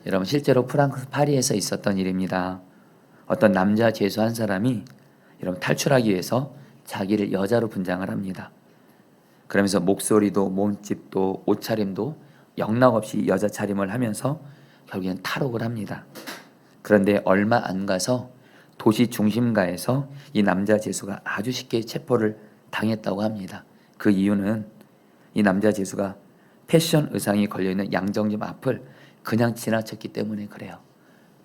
여러분, 실제로 프랑스 파리에서 있었던 일입니다. 어떤 남자 죄수 한 사람이 여러분 탈출하기 위해서 자기를 여자로 분장을 합니다. 그러면서 목소리도 몸집도 옷차림도 영락없이 여자 차림을 하면서 결국엔 탈옥을 합니다. 그런데 얼마 안 가서 도시 중심가에서 이 남자 죄수가 아주 쉽게 체포를 당했다고 합니다. 그 이유는 이 남자 죄수가 패션 의상이 걸려있는 양정점 앞을 그냥 지나쳤기 때문에 그래요.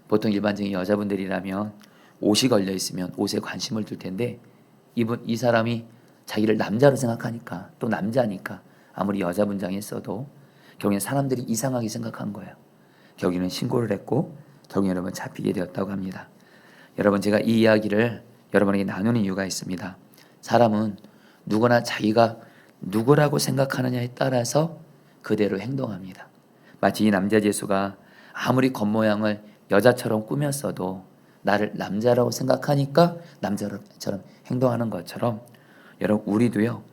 보통 일반적인 여자분들이라면 옷이 걸려있으면 옷에 관심을 둘 텐데 이 사람이 자기를 남자로 생각하니까, 또 남자니까 아무리 여자 분장했어도 결국엔 사람들이 이상하게 생각한 거예요. 결국에는 신고를 했고 결국에 여러분 잡히게 되었다고 합니다. 여러분, 제가 이 이야기를 여러분에게 나누는 이유가 있습니다. 사람은 누구나 자기가 누구라고 생각하느냐에 따라서 그대로 행동합니다. 마치 이 남자 죄수가 아무리 겉모양을 여자처럼 꾸몄어도 나를 남자라고 생각하니까 남자처럼 행동하는 것처럼 여러분, 우리도요,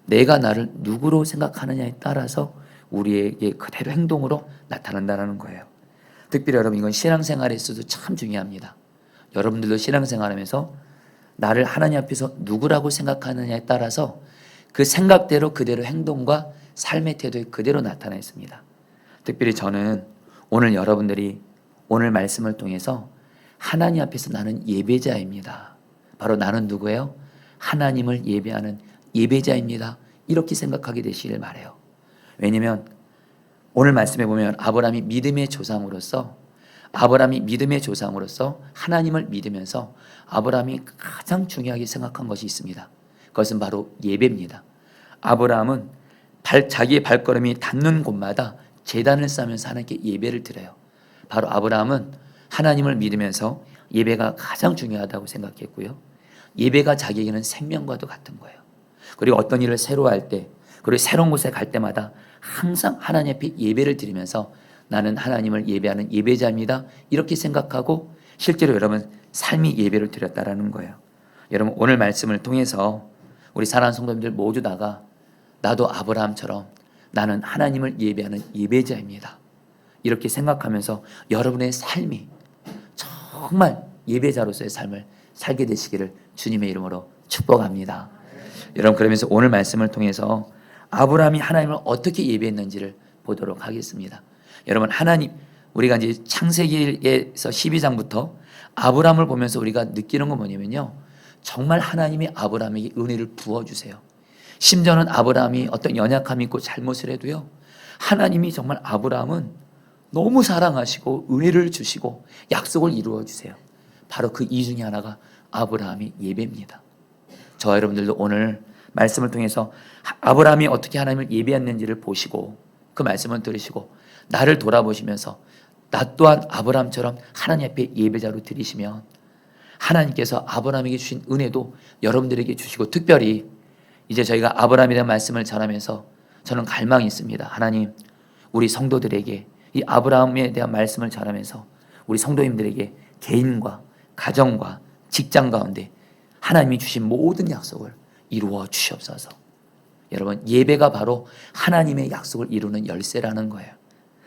내가 나를 누구로 생각하느냐에 따라서 우리에게 그대로 행동으로 나타난다는 거예요. 특별히 여러분, 이건 신앙생활에서도 참 중요합니다. 여러분들도 신앙생활하면서 나를 하나님 앞에서 누구라고 생각하느냐에 따라서 그 생각대로 그대로 행동과 삶의 태도에 그대로 나타나 있습니다. 특별히 저는 오늘 여러분들이 오늘 말씀을 통해서 하나님 앞에서 나는 예배자입니다. 바로 나는 누구예요? 하나님을 예배하는 예배자입니다. 이렇게 생각하게 되시길 바라요. 왜냐하면 오늘 말씀에 보면 아브라함이 믿음의 조상으로서 하나님을 믿으면서 아브라함이 가장 중요하게 생각한 것이 있습니다. 그것은 바로 예배입니다. 아브라함은 자기의 발걸음이 닿는 곳마다 제단을 쌓으면서 하나님께 예배를 드려요. 바로 아브라함은 하나님을 믿으면서 예배가 가장 중요하다고 생각했고요. 예배가 자기에게는 생명과도 같은 거예요. 그리고 어떤 일을 새로 할 때, 그리고 새로운 곳에 갈 때마다 항상 하나님 앞에 예배를 드리면서 나는 하나님을 예배하는 예배자입니다. 이렇게 생각하고 실제로 여러분 삶이 예배를 드렸다라는 거예요. 여러분, 오늘 말씀을 통해서 우리 사랑하는 성도님들 모두 다가 나도 아브라함처럼 나는 하나님을 예배하는 예배자입니다. 이렇게 생각하면서 여러분의 삶이 정말 예배자로서의 삶을 살게 되시기를 주님의 이름으로 축복합니다. 여러분, 그러면서 오늘 말씀을 통해서 아브라함이 하나님을 어떻게 예배했는지를 보도록 하겠습니다. 여러분, 하나님, 우리가 이제 창세기에서 12장부터 아브라함을 보면서 우리가 느끼는 건 뭐냐면요, 정말 하나님이 아브라함에게 은혜를 부어주세요. 심지어는 아브라함이 어떤 연약함이 있고 잘못을 해도요, 하나님이 정말 아브라함은 너무 사랑하시고 은혜를 주시고 약속을 이루어 주세요. 바로 그 이유 중에 하나가 아브라함이 예배입니다. 저와 여러분들도 오늘 말씀을 통해서 아브라함이 어떻게 하나님을 예배했는지를 보시고 그 말씀을 들으시고 나를 돌아보시면서 나 또한 아브라함처럼 하나님 앞에 예배자로 드리시면 하나님께서 아브라함에게 주신 은혜도 여러분들에게 주시고, 특별히 이제 저희가 아브라함에 대한 말씀을 전하면서 저는 갈망이 있습니다. 하나님, 우리 성도들에게 이 아브라함에 대한 말씀을 전하면서 우리 성도님들에게 개인과 가정과 직장 가운데 하나님이 주신 모든 약속을 이루어 주시옵소서. 여러분, 예배가 바로 하나님의 약속을 이루는 열쇠라는 거예요.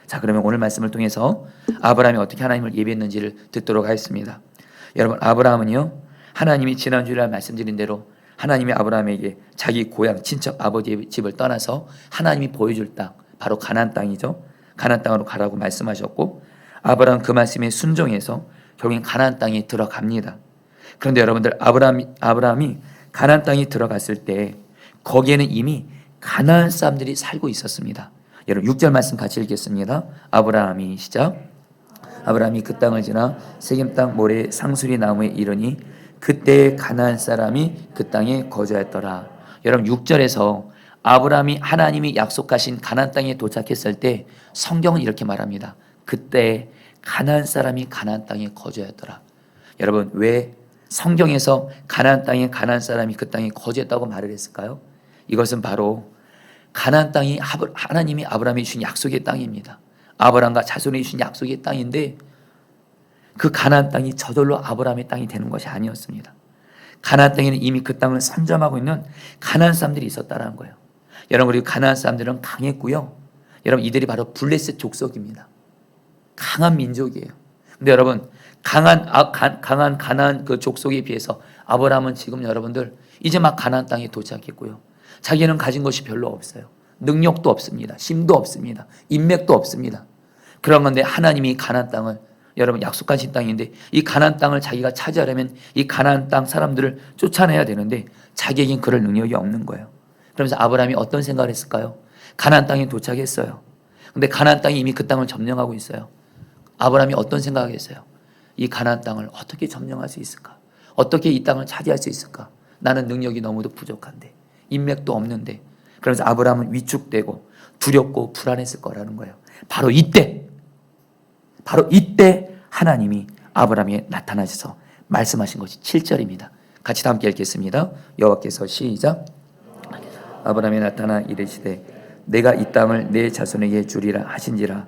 자, 그러면 오늘 말씀을 통해서 아브라함이 어떻게 하나님을 예배했는지를 듣도록 하겠습니다. 여러분, 아브라함은요, 하나님이 지난주에 말씀드린 대로 하나님이 아브라함에게 자기 고향 친척 아버지의 집을 떠나서 하나님이 보여줄 땅, 바로 가나안 땅이죠. 가나안 땅으로 가라고 말씀하셨고, 아브라함 그 말씀에 순종해서 결국엔 가나안 땅에 들어갑니다. 그런데 여러분들, 아브라함이 가나안 땅에 들어갔을 때 거기에는 이미 가나안 사람들이 살고 있었습니다. 여러분, 6절 말씀 같이 읽겠습니다. 아브라함이 시작. 아브라함이 그 땅을 지나 세겜 땅 모래 상수리 나무에 이르니 그때 가나안 사람이 그 땅에 거주하였더라. 여러분, 6절에서 아브라함이 하나님이 약속하신 가나안 땅에 도착했을 때 성경은 이렇게 말합니다. 그때 가나안 사람이 가나안 땅에 거주하였더라. 여러분, 왜 성경에서 가나안 땅에 가나안 사람이 그 땅에 거주했다고 말을 했을까요? 이것은 바로 가나안 땅이 하나님이 아브라함이 주신 약속의 땅입니다. 아브라함과 자손이 주신 약속의 땅인데 그 가나안 땅이 저절로 아브라함의 땅이 되는 것이 아니었습니다. 가나안 땅에는 이미 그 땅을 선점하고 있는 가나안 사람들이 있었다는 거예요. 여러분, 그리고 가나안 사람들은 강했고요. 여러분, 이들이 바로 블레셋 족속입니다. 강한 민족이에요. 근데 여러분 강한 가나안 그 족속에 비해서 아브라함은 지금 여러분들 이제 막 가나안 땅에 도착했고요. 자기는 가진 것이 별로 없어요. 능력도 없습니다. 힘도 없습니다. 인맥도 없습니다. 그런 건데 하나님이 가나안 땅을 여러분 약속하신 땅인데 이 가나안 땅을 자기가 차지하려면 이 가나안 땅 사람들을 쫓아내야 되는데 자기에겐 그럴 능력이 없는 거예요. 그러면서 아브라함이 어떤 생각을 했을까요? 가나안 땅에 도착했어요. 근데 가나안 땅이 이미 그 땅을 점령하고 있어요. 아브라함이 어떤 생각을 했어요? 이 가나안 땅을 어떻게 점령할 수 있을까? 어떻게 이 땅을 차지할 수 있을까? 나는 능력이 너무도 부족한데 인맥도 없는데. 그러면서 아브라함은 위축되고 두렵고 불안했을 거라는 거예요. 바로 이때 하나님이 아브라함에게 나타나셔서 말씀하신 것이 7절입니다. 같이 다 함께 읽겠습니다. 여호와께서 시작. 아브라함에 나타나 이르시되 내가 이 땅을 내 자손에게 주리라 하신지라.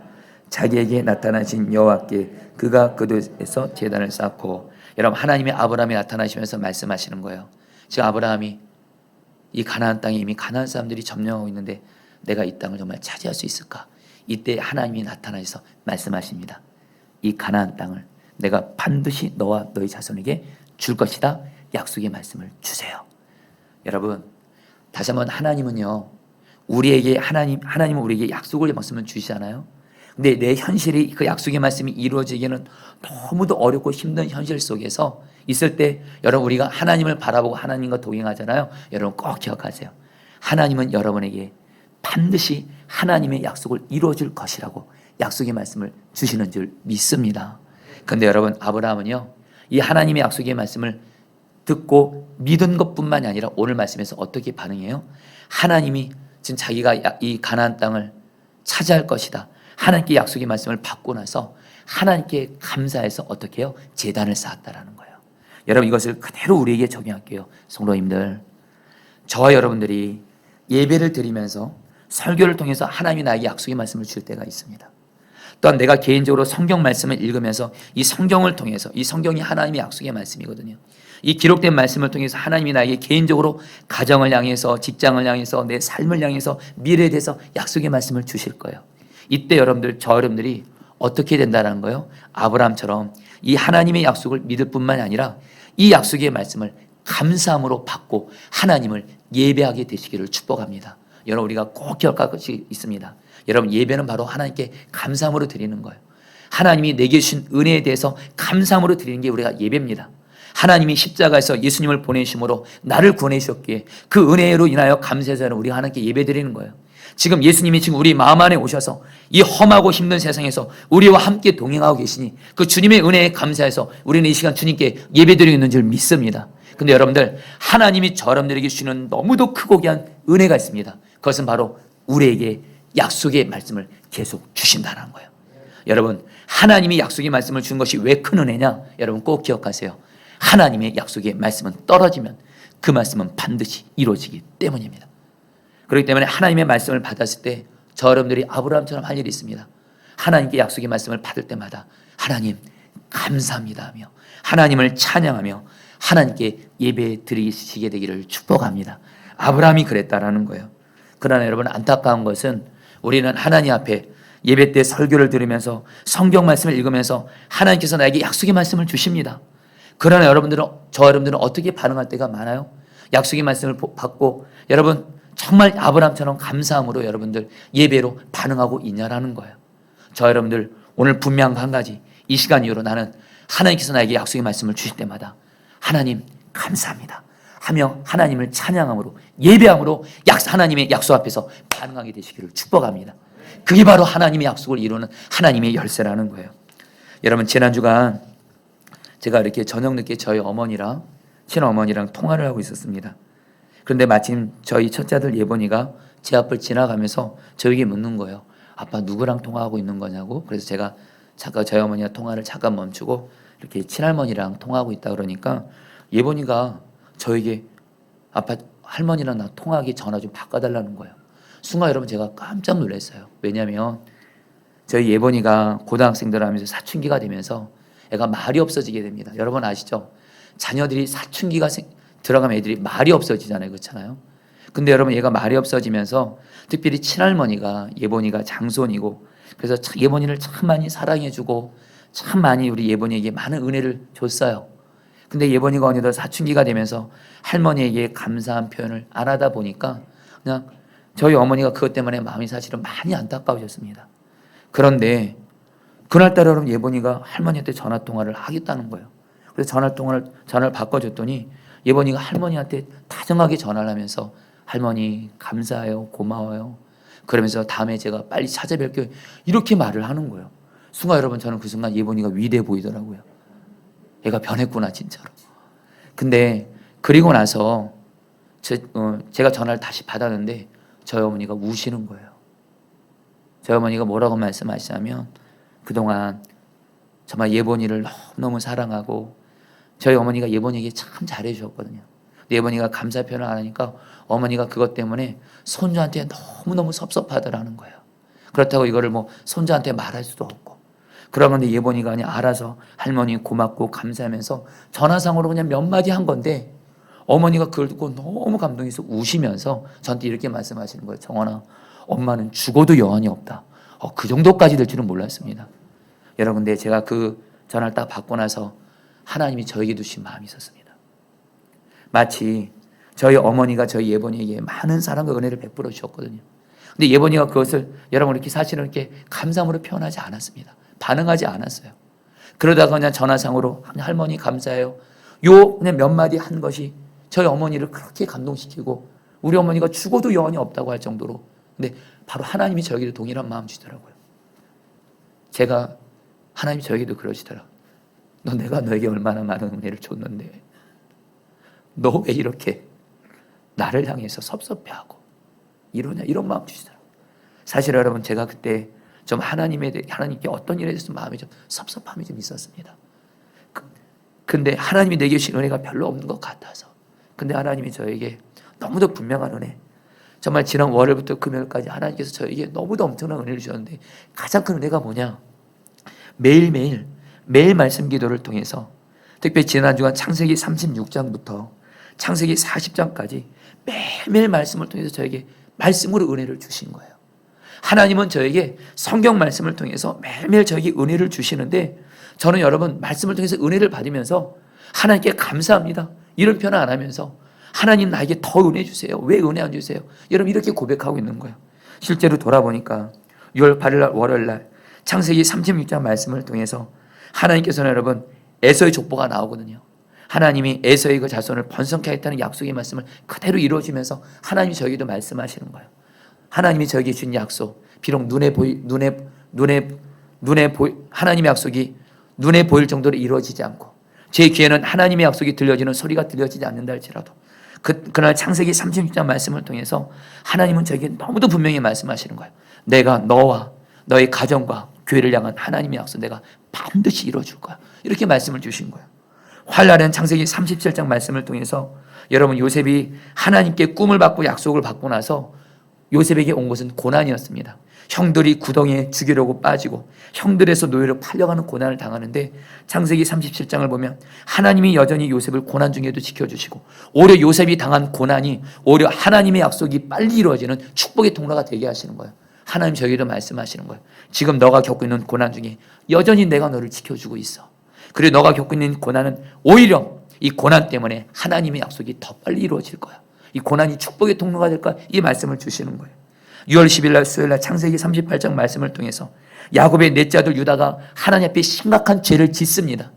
자기에게 나타나신 여호와께 그가 그곳에서 제단을 쌓고. 여러분 하나님이 아브라함에 나타나시면서 말씀하시는 거예요. 지금 아브라함이 이 가나안 땅에 이미 가나안 사람들이 점령하고 있는데 내가 이 땅을 정말 차지할 수 있을까? 이때 하나님이 나타나셔서 말씀하십니다. 이 가나안 땅을 내가 반드시 너와 너희 자손에게 줄 것이다. 약속의 말씀을 주세요. 여러분 다시 한번 하나님은요 우리에게 하나님은 우리에게 약속을 말씀을 주시잖아요. 근데 내 현실이 그 약속의 말씀이 이루어지기는 너무도 어렵고 힘든 현실 속에서 있을 때 여러분 우리가 하나님을 바라보고 하나님과 동행하잖아요. 여러분 꼭 기억하세요. 하나님은 여러분에게 반드시 하나님의 약속을 이루어줄 것이라고 약속의 말씀을 주시는 줄 믿습니다. 그런데 여러분 아브라함은요 이 하나님의 약속의 말씀을 듣고 믿은 것뿐만이 아니라 오늘 말씀에서 어떻게 반응해요? 하나님이 지금 자기가 이 가나안 땅을 차지할 것이다. 하나님께 약속의 말씀을 받고 나서 하나님께 감사해서 어떻게 해요? 제단을 쌓았다라는 거예요. 여러분 이것을 그대로 우리에게 적용할게요. 성도님들, 저와 여러분들이 예배를 드리면서 설교를 통해서 하나님이 나에게 약속의 말씀을 줄 때가 있습니다. 또한 내가 개인적으로 성경 말씀을 읽으면서 이 성경을 통해서 이 성경이 하나님의 약속의 말씀이거든요. 이 기록된 말씀을 통해서 하나님이 나에게 개인적으로 가정을 향해서 직장을 향해서 내 삶을 향해서 미래에 대해서 약속의 말씀을 주실 거예요. 이때 여러분들이 어떻게 된다는 거예요? 아브라함처럼 이 하나님의 약속을 믿을 뿐만이 아니라 이 약속의 말씀을 감사함으로 받고 하나님을 예배하게 되시기를 축복합니다. 여러분 우리가 꼭 기억할 것이 있습니다. 여러분 예배는 바로 하나님께 감사함으로 드리는 거예요. 하나님이 내게 주신 은혜에 대해서 감사함으로 드리는 게 우리가 예배입니다. 하나님이 십자가에서 예수님을 보내심으로 나를 구원해 주셨기에 그 은혜로 인하여 감사해서 우리가 하나님께 예배 드리는 거예요. 지금 예수님이 지금 우리 마음 안에 오셔서 이 험하고 힘든 세상에서 우리와 함께 동행하고 계시니 그 주님의 은혜에 감사해서 우리는 이 시간 주님께 예배드리고 있는 줄 믿습니다. 근데 여러분들 하나님이 여러분들에게 주시는 너무도 크고 귀한 은혜가 있습니다. 그것은 바로 우리에게 약속의 말씀을 계속 주신다는 거예요. 여러분 하나님이 약속의 말씀을 준 것이 왜 큰 은혜냐? 여러분 꼭 기억하세요. 하나님의 약속의 말씀은 떨어지면 그 말씀은 반드시 이루어지기 때문입니다. 그렇기 때문에 하나님의 말씀을 받았을 때 저 여러분들이 아브라함처럼 할 일이 있습니다. 하나님께 약속의 말씀을 받을 때마다 하나님 감사합니다 하며 하나님을 찬양하며 하나님께 예배 드리시게 되기를 축복합니다. 아브라함이 그랬다라는 거예요. 그러나 여러분 안타까운 것은 우리는 하나님 앞에 예배 때 설교를 들으면서 성경 말씀을 읽으면서 하나님께서 나에게 약속의 말씀을 주십니다. 그러나 저 여러분들은 어떻게 반응할 때가 많아요? 약속의 말씀을 받고 여러분 정말 아브라함처럼 감사함으로 여러분들 예배로 반응하고 있냐라는 거예요. 저 여러분들 오늘 분명한 한 가지, 이 시간 이후로 나는 하나님께서 나에게 약속의 말씀을 주실 때마다 하나님 감사합니다 하며 하나님을 찬양함으로 예배함으로 하나님의 약속 앞에서 반응하게 되시기를 축복합니다. 그게 바로 하나님의 약속을 이루는 하나님의 열쇠라는 거예요. 여러분 지난 주간 제가 이렇게 저녁 늦게 저희 어머니랑 친어머니랑 통화를 하고 있었습니다. 그런데 마침 저희 첫째 아들 예본이가 제 앞을 지나가면서 저에게 묻는 거예요. 아빠 누구랑 통화하고 있는 거냐고. 그래서 제가 잠깐 저희 어머니와 통화를 잠깐 멈추고 이렇게 친할머니랑 통화하고 있다 그러니까 예본이가 저에게 아빠 할머니랑 나 통화하기 전화 좀 바꿔달라는 거예요. 순간 여러분 제가 깜짝 놀랐어요. 왜냐하면 저희 예본이가 고등학생들 하면서 사춘기가 되면서 애가 말이 없어지게 됩니다. 여러분 아시죠? 자녀들이 사춘기가 들어가면 애들이 말이 없어지잖아요. 그렇잖아요. 근데 여러분 얘가 말이 없어지면서 특별히 친할머니가 예본이가 장손이고 그래서 예본이를 참 많이 사랑해주고 참 많이 우리 예본이에게 많은 은혜를 줬어요. 근데 예본이가 어느덧 사춘기가 되면서 할머니에게 감사한 표현을 안 하다 보니까 그냥 저희 어머니가 그것 때문에 마음이 사실은 많이 안타까우셨습니다. 그런데 그날따라 여러분 예본이가 할머니한테 전화통화를 하겠다는 거예요. 그래서 전화를 바꿔줬더니 예본이가 할머니한테 다정하게 전화를 하면서 할머니 감사해요, 고마워요. 그러면서 다음에 제가 빨리 찾아뵐게요. 이렇게 말을 하는 거예요. 순간 여러분 저는 그 순간 예본이가 위대해 보이더라고요. 얘가 변했구나 진짜로. 근데 그리고 나서 제가 전화를 다시 받았는데 저희 어머니가 우시는 거예요. 저희 어머니가 뭐라고 말씀하시냐면 그동안 정말 예본이를 너무너무 사랑하고 저희 어머니가 예본이에게 참 잘해 주셨거든요. 예본이가 감사 표현을 안 하니까 어머니가 그것 때문에 손주한테 너무너무 섭섭하더라는 거예요. 그렇다고 이거를 뭐 손주한테 말할 수도 없고. 그러는데 예본이가 그냥 알아서 할머니 고맙고 감사하면서 전화상으로 그냥 몇 마디 한 건데 어머니가 그걸 듣고 너무 감동해서 우시면서 저한테 이렇게 말씀하시는 거예요. 정원아, 엄마는 죽어도 여한이 없다. 그 정도까지 될 줄은 몰랐습니다. 여러분, 근데 제가 그 전화를 딱 받고 나서 하나님이 저에게 주신 마음이 있었습니다. 마치 저희 어머니가 저희 예본이에게 많은 사랑과 은혜를 베풀어 주셨거든요. 근데 예본이가 그것을 여러분 이렇게 사실은 이렇게 감사함으로 표현하지 않았습니다. 반응하지 않았어요. 그러다가 그냥 전화상으로 할머니 감사해요. 그냥 몇 마디 한 것이 저희 어머니를 그렇게 감동시키고 우리 어머니가 죽어도 여한이 없다고 할 정도로. 근데 바로 하나님이 저에게도 동일한 마음 주시더라고요. 하나님이 저에게도 그러시더라고요. 내가 너에게 얼마나 많은 은혜를 줬는데 너 왜 이렇게 나를 향해서 섭섭해하고 이러냐, 이런 마음 주시더라고요. 사실 여러분 제가 그때 좀 하나님께 어떤 일에 대해서 마음이 좀 섭섭함이 좀 있었습니다. 근데 하나님이 내게 주신 은혜가 별로 없는 것 같아서. 근데 하나님이 저에게 너무도 분명한 은혜, 정말 지난 월요일부터 금요일까지 하나님께서 저에게 너무도 엄청난 은혜를 주셨는데 가장 큰 은혜가 뭐냐? 매일 말씀 기도를 통해서 특별히 지난 주간 창세기 36장부터 창세기 40장까지 매일매일 말씀을 통해서 저에게 말씀으로 은혜를 주신 거예요. 하나님은 저에게 성경 말씀을 통해서 매일매일 저에게 은혜를 주시는데 저는 여러분 말씀을 통해서 은혜를 받으면서 하나님께 감사합니다 이런 표현 안 하면서 하나님 나에게 더 은혜 주세요. 왜 은혜 안 주세요? 여러분 이렇게 고백하고 있는 거예요. 실제로 돌아보니까 6월 8일 월요일 날 창세기 36장 말씀을 통해서 하나님께서는 여러분 에서의 족보가 나오거든요. 하나님이 에서의 그 자손을 번성케 하겠다는 약속의 말씀을 그대로 이루어지면서 하나님이 저에게도 말씀하시는 거예요. 하나님이 저에게 준 약속, 비록 하나님의 약속이 눈에 보일 정도로 이루어지지 않고 제 귀에는 하나님의 약속이 들려지는 소리가 들려지지 않는다 할지라도 그날 창세기 36장 말씀을 통해서 하나님은 저에게 너무도 분명히 말씀하시는 거예요. 내가 너와 너의 가정과 교회를 향한 하나님의 약속 내가 반드시 이루어줄 거야. 이렇게 말씀을 주신 거예요. 환란은 창세기 37장 말씀을 통해서 여러분 요셉이 하나님께 꿈을 받고 약속을 받고 나서 요셉에게 온 것은 고난이었습니다. 형들이 구덩이에 죽이려고 빠지고 형들에서 노예로 팔려가는 고난을 당하는데 창세기 37장을 보면 하나님이 여전히 요셉을 고난 중에도 지켜주시고 오히려 요셉이 당한 고난이 오히려 하나님의 약속이 빨리 이루어지는 축복의 통로가 되게 하시는 거예요. 하나님 저에게도 말씀하시는 거예요. 지금 너가 겪고 있는 고난 중에 여전히 내가 너를 지켜주고 있어. 그리고 너가 겪고 있는 고난은 오히려 이 고난 때문에 하나님의 약속이 더 빨리 이루어질 거야. 이 고난이 축복의 통로가 될 거야. 이 말씀을 주시는 거예요. 6월 10일 날 수요일 날 창세기 38장 말씀을 통해서 야곱의 넷째 아들 유다가 하나님 앞에 심각한 죄를 짓습니다.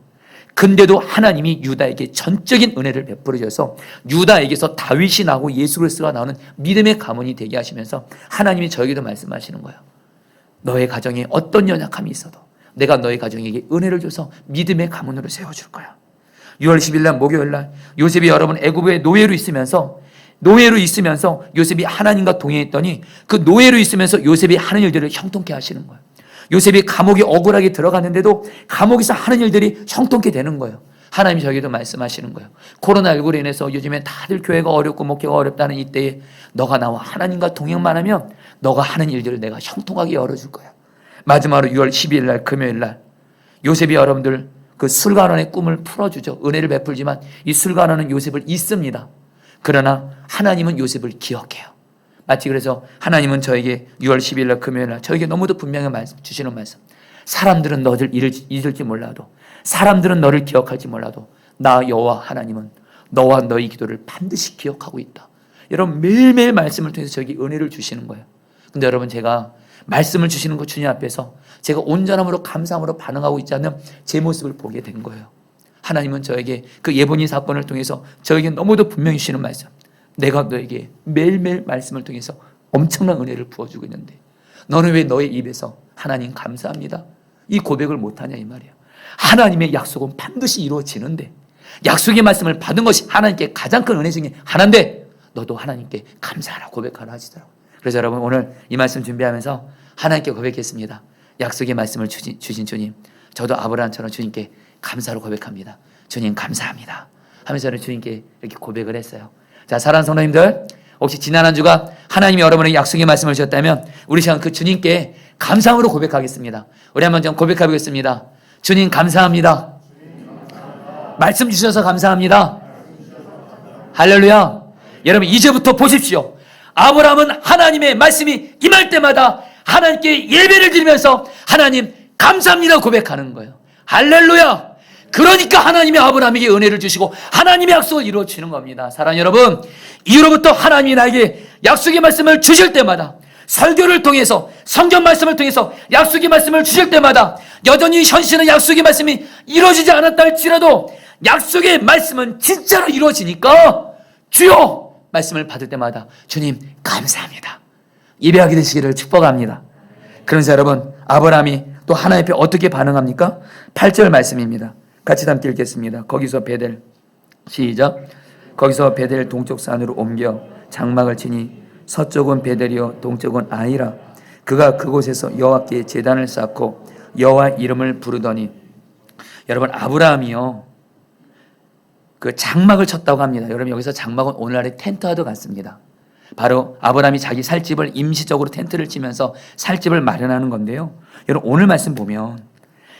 근데도 하나님이 유다에게 전적인 은혜를 베풀어 줘서 유다에게서 다윗이 나고 예수 그리스도가 나오는 믿음의 가문이 되게 하시면서 하나님이 저에게도 말씀하시는 거예요. 너의 가정에 어떤 연약함이 있어도 내가 너의 가정에게 은혜를 줘서 믿음의 가문으로 세워줄 거야. 6월 10일 날 목요일 날 요셉이 여러분 애굽의 노예로 있으면서 요셉이 하나님과 동행했더니 그 노예로 있으면서 요셉이 하는 일들을 형통케 하시는 거예요. 요셉이 감옥에 억울하게 들어갔는데도 감옥에서 하는 일들이 형통케 되는 거예요. 하나님이 저에게도 말씀하시는 거예요. 코로나19로 인해서 요즘에 다들 교회가 어렵고 목회가 어렵다는 이때에 너가 나와 하나님과 동행만 하면 너가 하는 일들을 내가 형통하게 열어줄 거야. 마지막으로 6월 12일 날 금요일 날 요셉이 여러분들 그 술관원의 꿈을 풀어주죠. 은혜를 베풀지만 이 술관원은 요셉을 잊습니다. 그러나 하나님은 요셉을 기억해요. 마치 그래서 하나님은 저에게 6월 10일 날 금요일 날 저에게 너무도 분명히 주시는 말씀. 사람들은 너를 잊을지 몰라도, 사람들은 너를 기억할지 몰라도 나 여호와 하나님은 너와 너희 기도를 반드시 기억하고 있다. 여러분, 매일매일 말씀을 통해서 저에게 은혜를 주시는 거예요. 근데 여러분, 제가 말씀을 주시는 그 주님 앞에서 제가 온전함으로 감사함으로 반응하고 있지 않는 제 모습을 보게 된 거예요. 하나님은 저에게 그 예보니 사건을 통해서 저에게 너무도 분명히 주시는 말씀. 내가 너에게 매일매일 말씀을 통해서 엄청난 은혜를 부어주고 있는데 너는 왜 너의 입에서 하나님 감사합니다 이 고백을 못하냐 이 말이에요. 하나님의 약속은 반드시 이루어지는데, 약속의 말씀을 받은 것이 하나님께 가장 큰 은혜 중에 하나인데 너도 하나님께 감사하라 고백하라 하시더라고요. 그래서 여러분, 오늘 이 말씀 준비하면서 하나님께 고백했습니다. 약속의 말씀을 주신 주님, 저도 아브라함처럼 주님께 감사로 고백합니다. 주님 감사합니다 하면서 저는 주님께 이렇게 고백을 했어요. 자, 사랑하는 성도님들, 혹시 지난 한 주가 하나님이 여러분에게 약속의 말씀을 주셨다면 우리 시간 그 주님께 감사함으로 고백하겠습니다. 우리 한번 좀 고백해보겠습니다. 주님 감사합니다. 말씀 주셔서 감사합니다. 할렐루야. 여러분, 이제부터 보십시오. 아브라함은 하나님의 말씀이 임할 때마다 하나님께 예배를 드리면서 하나님 감사합니다 고백하는 거예요. 할렐루야. 그러니까 하나님이 아브라함에게 은혜를 주시고 하나님의 약속을 이루어주시는 겁니다. 사랑하는 여러분, 이후로부터 하나님이 나에게 약속의 말씀을 주실 때마다, 설교를 통해서, 성경 말씀을 통해서 약속의 말씀을 주실 때마다 여전히 현실은 약속의 말씀이 이루어지지 않았다 할지라도 약속의 말씀은 진짜로 이루어지니까 주여 말씀을 받을 때마다 주님 감사합니다 예배하게 되시기를 축복합니다. 그러면서 여러분, 아브라함이 또 하나님 앞에 어떻게 반응합니까? 8절 말씀입니다. 같이 함께 읽겠습니다. 거기서 베델, 시작. 거기서 베델 동쪽 산으로 옮겨 장막을 치니 서쪽은 베델이요 동쪽은 아이라. 그가 그곳에서 여호와께 제단을 쌓고 여호와 이름을 부르더니, 여러분, 아브라함이요 그 장막을 쳤다고 합니다. 여러분, 여기서 장막은 오늘날의 텐트와도 같습니다. 바로 아브라함이 자기 살 집을 임시적으로 텐트를 치면서 살 집을 마련하는 건데요. 여러분, 오늘 말씀 보면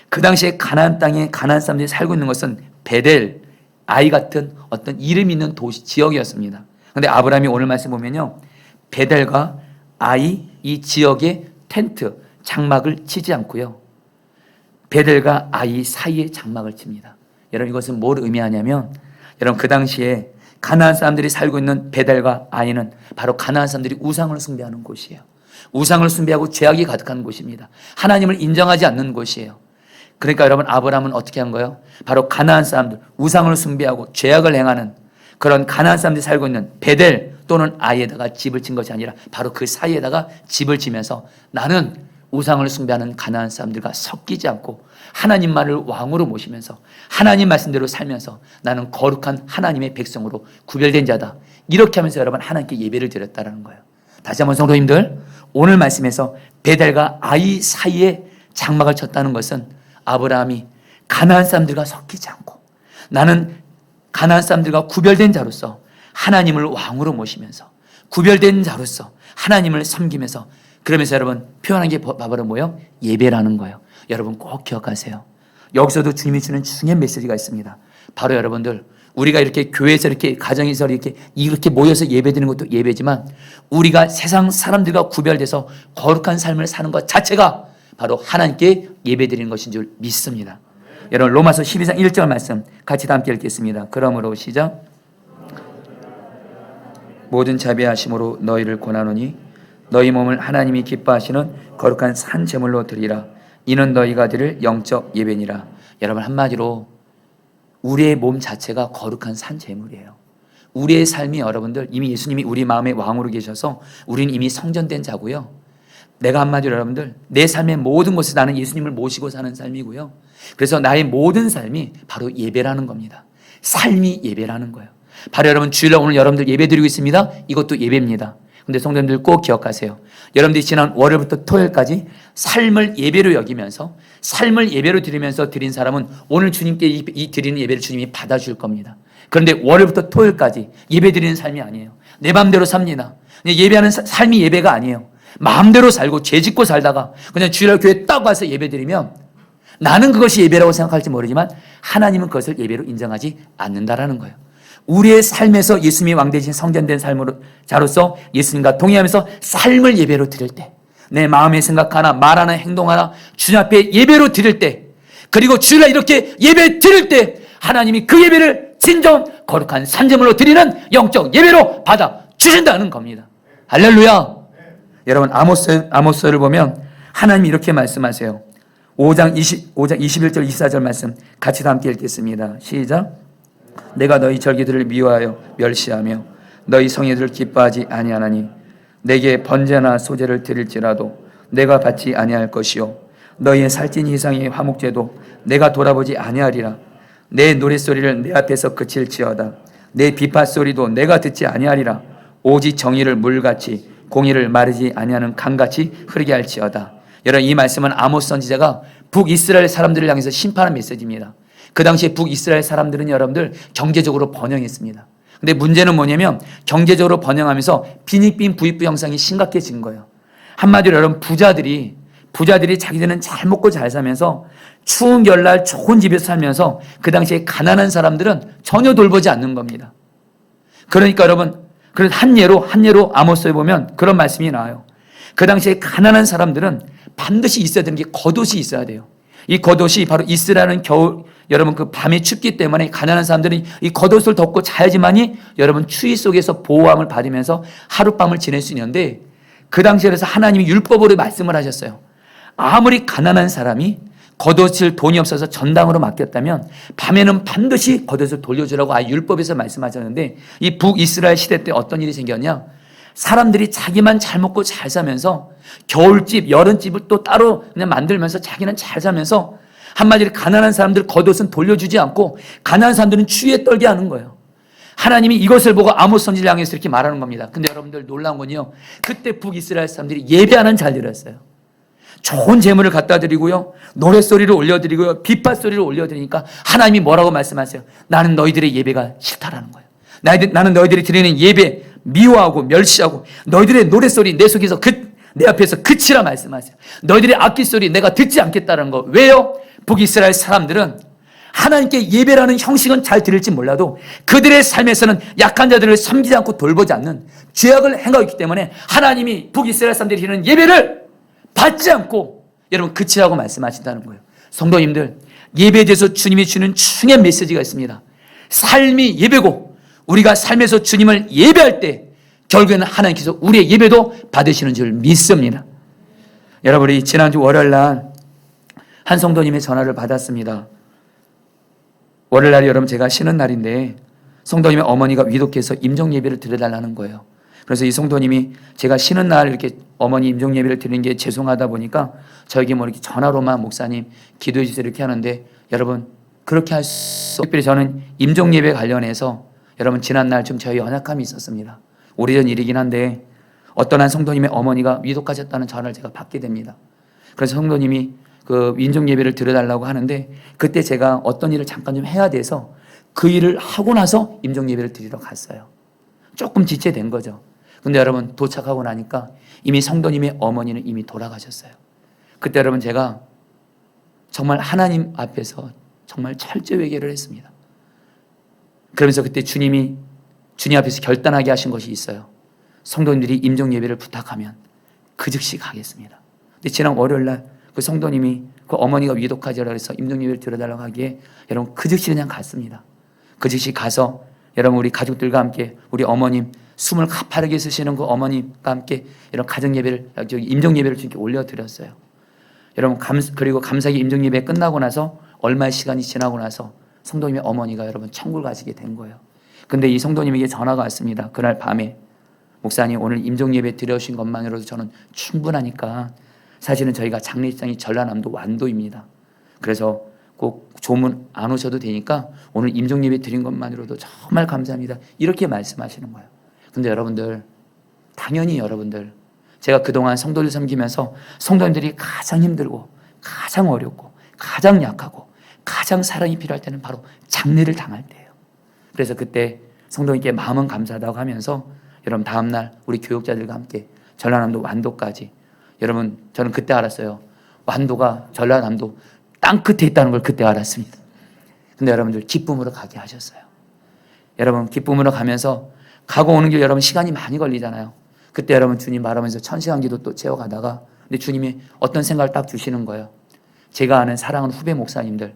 그 당시에 가나안 땅에 가나안 사람들이 살고 있는 것은 베델, 아이 같은 어떤 이름 있는 도시 지역이었습니다. 그런데 아브라함이 오늘 말씀 보면요, 베델과 아이 이 지역의 텐트 장막을 치지 않고요, 베델과 아이 사이에 장막을 칩니다. 여러분, 이것은 뭘 의미하냐면, 여러분, 그 당시에 가나안 사람들이 살고 있는 베델과 아이는 바로 가나안 사람들이 우상을 숭배하는 곳이에요. 우상을 숭배하고 죄악이 가득한 곳입니다. 하나님을 인정하지 않는 곳이에요. 그러니까 여러분, 아브라함은 어떻게 한 거예요? 바로 가나안 사람들, 우상을 숭배하고 죄악을 행하는 그런 가나안 사람들이 살고 있는 베델 또는 아이에다가 집을 친 것이 아니라 바로 그 사이에다가 집을 지면서 나는 우상을 숭배하는 가나안 사람들과 섞이지 않고 하나님만을 왕으로 모시면서 하나님 말씀대로 살면서 나는 거룩한 하나님의 백성으로 구별된 자다. 이렇게 하면서 여러분, 하나님께 예배를 드렸다는 거예요. 다시 한번 성도님들, 오늘 말씀에서 베델과 아이 사이에 장막을 쳤다는 것은 아브라함이 가나안 사람들과 섞이지 않고 나는 가나안 사람들과 구별된 자로서 하나님을 왕으로 모시면서 구별된 자로서 하나님을 섬기면서, 그러면서 여러분 표현한 게 바로 뭐예요? 예배라는 거예요. 여러분 꼭 기억하세요. 여기서도 주님이 주는 중요한 메시지가 있습니다. 바로 여러분들, 우리가 이렇게 교회에서 이렇게 가정에서 이렇게 모여서 예배드리는 것도 예배지만 우리가 세상 사람들과 구별돼서 거룩한 삶을 사는 것 자체가 바로 하나님께 예배드리는 것인 줄 믿습니다. 여러분, 로마서 12장 1절 말씀 같이 다 함께 읽겠습니다. 그러므로 시작. 모든 자비하심으로 너희를 권하노니 너희 몸을 하나님이 기뻐하시는 거룩한 산 제물로 드리라. 이는 너희가 드릴 영적 예배니라. 여러분, 한마디로 우리의 몸 자체가 거룩한 산 제물이에요. 우리의 삶이 여러분들 이미 예수님이 우리 마음의 왕으로 계셔서 우리는 이미 성전된 자고요. 내가 한마디로 여러분들, 내 삶의 모든 것을 나는 예수님을 모시고 사는 삶이고요. 그래서 나의 모든 삶이 바로 예배라는 겁니다. 삶이 예배라는 거예요. 바로 여러분, 주일날 오늘 여러분들 예배 드리고 있습니다. 이것도 예배입니다. 근데 성도님들 꼭 기억하세요. 여러분들이 지난 월요일부터 토요일까지 삶을 예배로 여기면서 삶을 예배로 드리면서 드린 사람은 오늘 주님께 이 드리는 예배를 주님이 받아줄 겁니다. 그런데 월요일부터 토요일까지 예배 드리는 삶이 아니에요. 내 마음대로 삽니다. 예배하는 삶이 예배가 아니에요. 마음대로 살고 죄 짓고 살다가 그냥 주일날 교회 딱 와서 예배 드리면 나는 그것이 예배라고 생각할지 모르지만 하나님은 그것을 예배로 인정하지 않는다라는 거예요. 우리의 삶에서 예수님이 왕 대신 성전된 삶으로 자로서 예수님과 동행하면서 삶을 예배로 드릴 때, 내 마음의 생각 하나, 말 하나, 행동 하나 주님 앞에 예배로 드릴 때, 그리고 주일날 이렇게 예배 드릴 때 하나님이 그 예배를 진정 거룩한 산제물로 드리는 영적 예배로 받아 주신다는 겁니다. 할렐루야. 여러분, 아모스를 보면 하나님이 이렇게 말씀하세요. 5장 21절 24절 말씀 같이 다 함께 읽겠습니다. 시작. 내가 너희 절기들을 미워하여 멸시하며 너희 성회들을 기뻐하지 아니하나니 내게 번제나 소제를 드릴지라도 내가 받지 아니할 것이요 너희의 살찐 이상의 화목제도 내가 돌아보지 아니하리라. 내 노랫소리를 내 앞에서 그칠지어다. 내 비파소리도 내가 듣지 아니하리라. 오직 정의를 물같이 공의를 마르지 아니하는 강같이 흐르게 할지어다. 여러분, 이 말씀은 아모스 선지자가 북이스라엘 사람들을 향해서 심판한 메시지입니다. 그 당시에 북이스라엘 사람들은 여러분들 경제적으로 번영했습니다. 근데 문제는 뭐냐면 경제적으로 번영하면서 빈익빈 부익부 형상이 심각해진 거예요. 한마디로 여러분, 부자들이 자기들은 잘 먹고 잘 살면서 추운 겨울날 좋은 집에서 살면서 그 당시에 가난한 사람들은 전혀 돌보지 않는 겁니다. 그러니까 여러분, 그래서 한 예로 아모스에 보면 그런 말씀이 나와요. 그 당시에 가난한 사람들은 반드시 있어야 되는 게 겉옷이 있어야 돼요. 이 겉옷이 바로 이스라엘은 겨울, 여러분 그 밤에 춥기 때문에 가난한 사람들이 이 겉옷을 덮고 자야지만이 여러분 추위 속에서 보호함을 받으면서 하룻밤을 지낼 수 있는데, 그 당시에 그래서 하나님이 율법으로 말씀을 하셨어요. 아무리 가난한 사람이 겉옷을 돈이 없어서 전당으로 맡겼다면 밤에는 반드시 겉옷을 돌려주라고 율법에서 말씀하셨는데, 이 북이스라엘 시대 때 어떤 일이 생겼냐, 사람들이 자기만 잘 먹고 잘 사면서 겨울집, 여름집을 또 따로 그냥 만들면서 자기는 잘 사면서, 한마디로 가난한 사람들 겉옷은 돌려주지 않고 가난한 사람들은 추위에 떨게 하는 거예요. 하나님이 이것을 보고 아모스 선지자를 향해서 이렇게 말하는 겁니다. 근데 여러분들 놀라운 건요, 그때 북이스라엘 사람들이 예배하는 잘 드렸어요. 좋은 재물을 갖다 드리고요, 노랫소리를 올려드리고요, 빗밭소리를 올려드리니까 하나님이 뭐라고 말씀하세요? 나는 너희들의 예배가 싫다라는 거예요. 나는 너희들이 드리는 예배 미워하고 멸시하고 너희들의 노랫소리 내 속에서 내 앞에서 그치라 말씀하세요. 너희들의 악기소리 내가 듣지 않겠다는 거. 왜요? 북이스라엘 사람들은 하나님께 예배라는 형식은 잘 드릴지 몰라도 그들의 삶에서는 약한 자들을 섬기지 않고 돌보지 않는 죄악을 행하고 있기 때문에 하나님이 북이스라엘 사람들이 드리는 예배를 받지 않고 여러분 그치라고 말씀하신다는 거예요. 성도님들, 예배에 대해서 주님이 주는 중요한 메시지가 있습니다. 삶이 예배고 우리가 삶에서 주님을 예배할 때 결국에는 하나님께서 우리의 예배도 받으시는 줄 믿습니다. 여러분이 지난주 월요일 날 한 성도님의 전화를 받았습니다. 월요일 날이 여러분 제가 쉬는 날인데 성도님의 어머니가 위독해서 임종 예배를 드려달라는 거예요. 그래서 이 성도님이 제가 쉬는 날 이렇게 어머니 임종 예배를 드리는 게 죄송하다 보니까 저에게 뭐 이렇게 전화로만 목사님 기도해 주세요 이렇게 하는데, 여러분 그렇게 할 수, 특별히 저는 임종 예배 관련해서 여러분 지난날 좀 저희 연약함이 있었습니다. 오래전 일이긴 한데 어떤 한 성도님의 어머니가 위독하셨다는 전화를 제가 받게 됩니다. 그래서 성도님이 그 임종 예배를 드려달라고 하는데 그때 제가 어떤 일을 잠깐 좀 해야 돼서 그 일을 하고 나서 임종 예배를 드리러 갔어요. 조금 지체된 거죠. 근데 여러분 도착하고 나니까 이미 성도님의 어머니는 이미 돌아가셨어요. 그때 여러분 제가 정말 하나님 앞에서 정말 철저히 회개를 했습니다. 그러면서 그때 주님 앞에서 결단하게 하신 것이 있어요. 성도님들이 임종 예배를 부탁하면 그 즉시 가겠습니다. 근데 지난 월요일 날 그 성도님이 그 어머니가 위독하지라 해서 임종 예배를 드려달라고 하기에 여러분 그 즉시 그냥 갔습니다. 그 즉시 가서 여러분 우리 가족들과 함께 우리 어머님 숨을 가파르게 쓰시는 그 어머님과 함께 이런 가정 예배를, 임종 예배를 주님께 올려드렸어요. 여러분 그리고 감사하게 임종 예배 끝나고 나서 얼마의 시간이 지나고 나서 성도님의 어머니가 여러분 천국을 가시게 된 거예요. 근데 이 성도님에게 전화가 왔습니다. 그날 밤에 목사님 오늘 임종 예배 드려주신 것만으로도 저는 충분하니까 사실은 저희가 장례식장이 전라남도 완도입니다. 그래서 꼭 조문 안 오셔도 되니까 오늘 임종 예배 드린 것만으로도 정말 감사합니다. 이렇게 말씀하시는 거예요. 근데 여러분들 당연히 여러분들 제가 그동안 성도들 섬기면서 성도님들이 가장 힘들고 가장 어렵고 가장 약하고 가장 사랑이 필요할 때는 바로 장례를 당할 때예요. 그래서 그때 성도님께 마음은 감사하다고 하면서 여러분 다음날 우리 교육자들과 함께 전라남도 완도까지, 여러분 저는 그때 알았어요. 완도가 전라남도 땅끝에 있다는 걸 그때 알았습니다. 근데 여러분들 기쁨으로 가게 하셨어요. 여러분 기쁨으로 가면서 가고 오는 길 여러분 시간이 많이 걸리잖아요. 그때 여러분 주님 말하면서 천시간 기도 또 채워가다가 근데 주님이 어떤 생각을 딱 주시는 거예요. 제가 아는 사랑하는 후배 목사님들,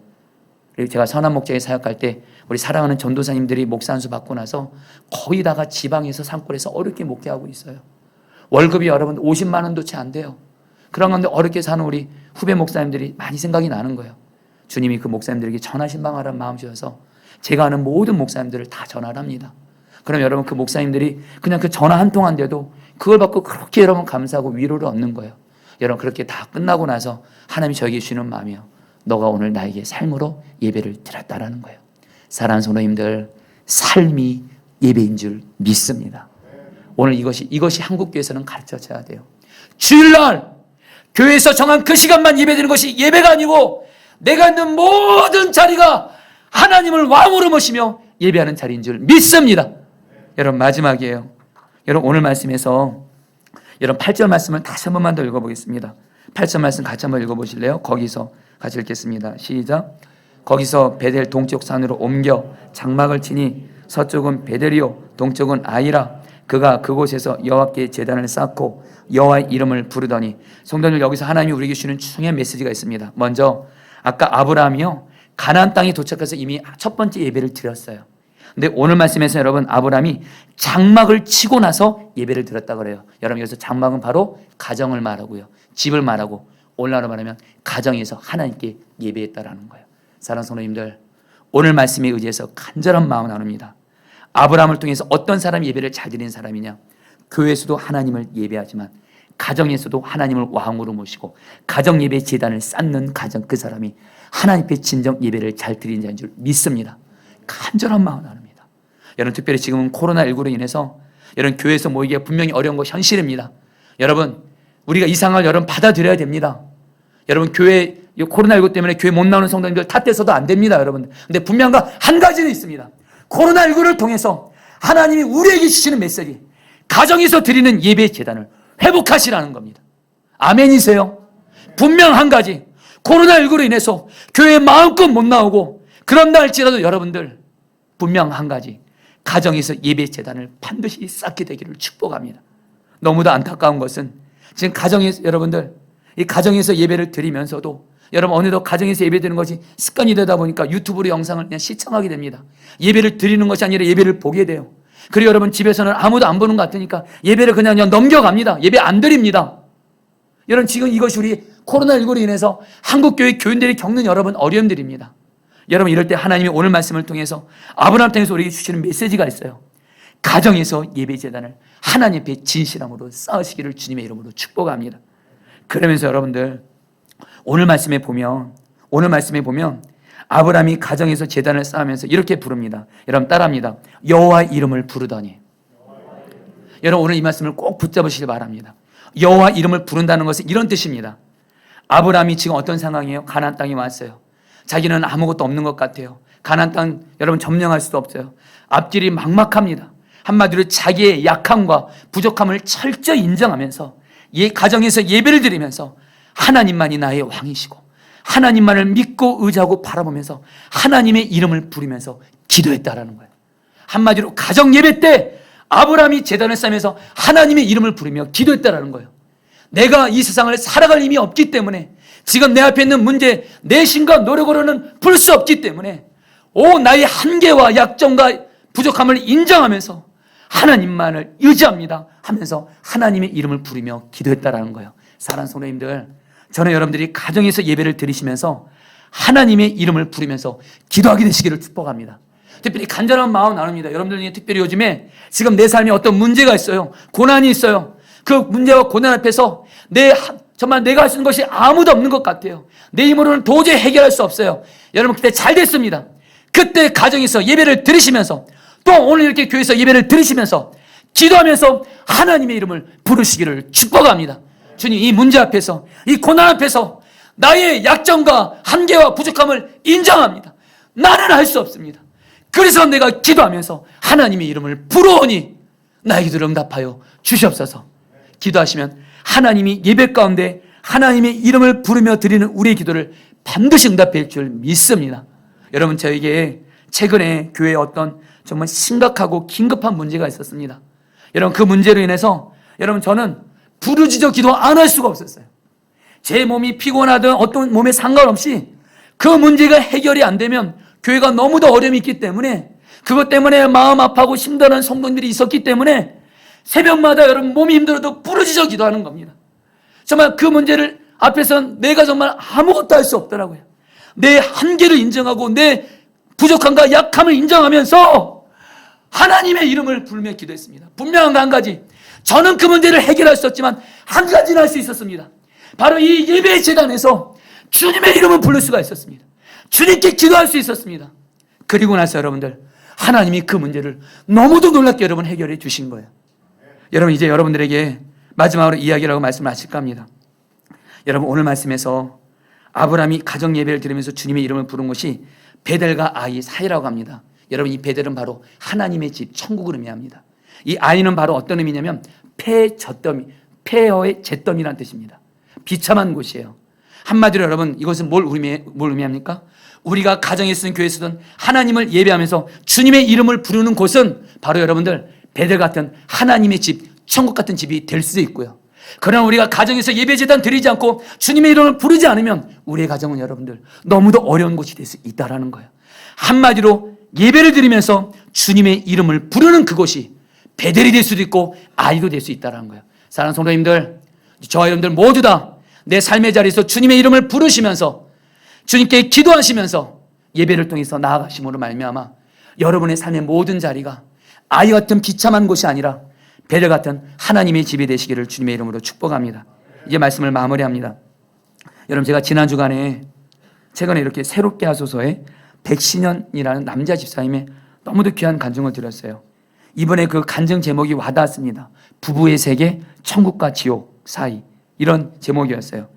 그리고 제가 선한 목장에 사역할 때 우리 사랑하는 전도사님들이 목사 안수 받고 나서 거의 다가 지방에서 산골에서 어렵게 목회하고 있어요. 월급이 여러분 50만 원도 채 안 돼요. 그런 건데 어렵게 사는 우리 후배 목사님들이 많이 생각이 나는 거예요. 주님이 그 목사님들에게 전하신방하라는 마음 주셔서 제가 아는 모든 목사님들을 다 전화를 합니다. 그럼 여러분 그 목사님들이 그냥 그 전화 한 통한데도 그걸 받고 그렇게 여러분 감사하고 위로를 얻는 거예요. 여러분 그렇게 다 끝나고 나서 하나님이 저에게 주시는 마음이요. 너가 오늘 나에게 삶으로 예배를 드렸다라는 거예요. 사랑하는 성도님들, 삶이 예배인 줄 믿습니다. 오늘 이것이 한국교회에서는 가르쳐져야 돼요. 주일날 교회에서 정한 그 시간만 예배드리는 것이 예배가 아니고 내가 있는 모든 자리가 하나님을 왕으로 모시며 예배하는 자리인 줄 믿습니다. 여러분 마지막이에요. 여러분 오늘 말씀에서 여러분 8절 말씀을 다시 한 번만 더 읽어보겠습니다. 8절 말씀 같이 한번 읽어보실래요? 거기서 같이 읽겠습니다. 시작. 거기서 베델 동쪽 산으로 옮겨 장막을 치니 서쪽은 베델이요 동쪽은 아이라. 그가 그곳에서 여호와께 제단을 쌓고 여호와의 이름을 부르더니. 성도들, 여기서 하나님이 우리에게 주는 중요한 메시지가 있습니다. 먼저 아까 아브라함이요 가나안 땅에 도착해서 이미 첫 번째 예배를 드렸어요. 근데 오늘 말씀에서 여러분 아브라함이 장막을 치고 나서 예배를 드렸다 그래요. 여러분 여기서 장막은 바로 가정을 말하고요, 집을 말하고 오늘날로 말하면 가정에서 하나님께 예배했다라는 거예요. 사랑하는 성도님들, 오늘 말씀에 의지해서 간절한 마음 나눕니다. 아브라함을 통해서 어떤 사람이 예배를 잘 드리는 사람이냐? 교회에서도 하나님을 예배하지만 가정에서도 하나님을 왕으로 모시고 가정 예배 제단을 쌓는 가정, 그 사람이 하나님께 진정 예배를 잘 드리는 자인 줄 믿습니다. 간절한 마음 나눕니다. 여러분 특별히 지금은 코로나19로 인해서 여러분 교회에서 모이기가 분명히 어려운 거 현실입니다. 여러분 우리가 이 상황을 여러분 받아들여야 됩니다. 여러분 교회 코로나19 때문에 교회 못 나오는 성도님들 탓해서도 안 됩니다. 여러분. 근데 분명한 한 가지는 있습니다. 코로나19를 통해서 하나님이 우리에게 주시는 메시지, 가정에서 드리는 예배 제단을 회복하시라는 겁니다. 아멘이세요? 분명 한 가지, 코로나19로 인해서 교회에 마음껏 못 나오고 그런다 할지라도 여러분들 분명 한 가지, 가정에서 예배 제단을 반드시 쌓게 되기를 축복합니다. 너무도 안타까운 것은 지금 가정에서 여러분들 이 가정에서 예배를 드리면서도 여러분 어느덧 가정에서 예배 드리는 것이 습관이 되다 보니까 유튜브로 영상을 그냥 시청하게 됩니다. 예배를 드리는 것이 아니라 예배를 보게 돼요. 그리고 여러분 집에서는 아무도 안 보는 것 같으니까 예배를 그냥 넘겨갑니다. 예배 안 드립니다. 여러분 지금 이것이 우리 코로나19로 인해서 한국교회 교인들이 겪는 여러분 어려움들입니다. 여러분 이럴 때 하나님이 오늘 말씀을 통해서 아브라함 통해서 우리에게 주시는 메시지가 있어요. 가정에서 예배 제단을 하나님 앞에 진실함으로 쌓으시기를 주님의 이름으로 축복합니다. 그러면서 여러분들 오늘 말씀에 보면 아브라함이 가정에서 제단을 쌓으면서 이렇게 부릅니다. 여러분 따라합니다. 여호와의 이름을 부르더니. 여러분 오늘 이 말씀을 꼭 붙잡으시길 바랍니다. 여호와 이름을 부른다는 것은 이런 뜻입니다. 아브라함이 지금 어떤 상황이에요? 가나안 땅에 왔어요. 자기는 아무것도 없는 것 같아요. 가나안 땅 여러분 점령할 수도 없어요. 앞길이 막막합니다. 한마디로 자기의 약함과 부족함을 철저히 인정하면서 가정에서 예배를 드리면서 하나님만이 나의 왕이시고 하나님만을 믿고 의지하고 바라보면서 하나님의 이름을 부르면서 기도했다라는 거예요. 한마디로 가정 예배 때 아브라함이 제단을 쌓으면서 하나님의 이름을 부르며 기도했다라는 거예요. 내가 이 세상을 살아갈 힘이 없기 때문에, 지금 내 앞에 있는 문제, 내 신과 노력으로는 풀 수 없기 때문에 나의 한계와 약점과 부족함을 인정하면서 하나님만을 의지합니다 하면서 하나님의 이름을 부르며 기도했다라는 거예요. 사랑하는 성도님들, 저는 여러분들이 가정에서 예배를 드리시면서 하나님의 이름을 부르면서 기도하게 되시기를 축복합니다. 특별히 간절한 마음 나눕니다. 여러분들 중에 특별히 요즘에 지금 내 삶에 어떤 문제가 있어요. 고난이 있어요. 그 문제와 고난 앞에서 정말 내가 할 수 있는 것이 아무도 없는 것 같아요. 내 힘으로는 도저히 해결할 수 없어요. 여러분 그때 잘 됐습니다. 그때 가정에서 예배를 드리시면서 또 오늘 이렇게 교회에서 예배를 드리시면서 기도하면서 하나님의 이름을 부르시기를 축복합니다. 주님, 이 문제 앞에서, 이 고난 앞에서 나의 약점과 한계와 부족함을 인정합니다. 나는 할 수 없습니다. 그래서 내가 기도하면서 하나님의 이름을 부르오니 나의 기도를 응답하여 주시옵소서. 기도하시면 하나님이 예배 가운데 하나님의 이름을 부르며 드리는 우리의 기도를 반드시 응답해 줄 줄 믿습니다. 여러분 저에게 최근에 교회에 어떤 정말 심각하고 긴급한 문제가 있었습니다. 여러분, 그 문제로 인해서 여러분, 저는 부르짖어 기도 안 할 수가 없었어요. 제 몸이 피곤하든 어떤 몸에 상관없이 그 문제가 해결이 안 되면 교회가 너무도 어려움이 있기 때문에, 그것 때문에 마음 아파하고 힘들어하는 성도님들이 있었기 때문에 새벽마다 여러분 몸이 힘들어도 부르짖어 기도하는 겁니다. 정말 그 문제를 앞에서는 내가 정말 아무것도 할 수 없더라고요. 내 한계를 인정하고 내 부족함과 약함을 인정하면서 하나님의 이름을 부르며 기도했습니다. 분명한 거 한 가지, 저는 그 문제를 해결할 수 없지만 한 가지는 할 수 있었습니다. 바로 이 예배 재단에서 주님의 이름을 부를 수가 있었습니다. 주님께 기도할 수 있었습니다. 그리고 나서 여러분들, 하나님이 그 문제를 너무도 놀랍게 여러분 해결해 주신 거예요. 여러분, 이제 여러분들에게 마지막으로 이야기라고 말씀하실까 합니다. 여러분, 오늘 말씀에서 아브라함이 가정 예배를 드리면서 주님의 이름을 부른 것이 베델과 아이 사이라고 합니다. 여러분, 이 베델은 바로 하나님의 집, 천국을 의미합니다. 이 아이는 바로 어떤 의미냐면 폐허의 잿더미라는 뜻입니다. 비참한 곳이에요. 한마디로 여러분, 이것은 뭘 의미합니까? 우리가 가정에 쓰든 교회에 쓰든 하나님을 예배하면서 주님의 이름을 부르는 곳은 바로 여러분들 베델 같은 하나님의 집, 천국 같은 집이 될 수도 있고요. 그러나 우리가 가정에서 예배 제단 드리지 않고 주님의 이름을 부르지 않으면 우리의 가정은 여러분들 너무도 어려운 곳이 될 수 있다는 거예요. 한마디로 예배를 드리면서 주님의 이름을 부르는 그곳이 베델이 될 수도 있고 아이도 될 수 있다는 거예요. 사랑하는 성도님들, 저와 여러분들 모두 다 내 삶의 자리에서 주님의 이름을 부르시면서 주님께 기도하시면서 예배를 통해서 나아가심으로 말미암아 여러분의 삶의 모든 자리가 아이 같은 비참한 곳이 아니라 베델 같은 하나님의 집이 되시기를 주님의 이름으로 축복합니다. 이제 말씀을 마무리합니다. 여러분, 제가 지난 주간에 최근에 이렇게 새롭게 하소서에 백신현이라는 남자 집사님의 너무도 귀한 간증을 드렸어요. 이번에 그 간증 제목이 와닿았습니다. 부부의 세계, 천국과 지옥 사이, 이런 제목이었어요.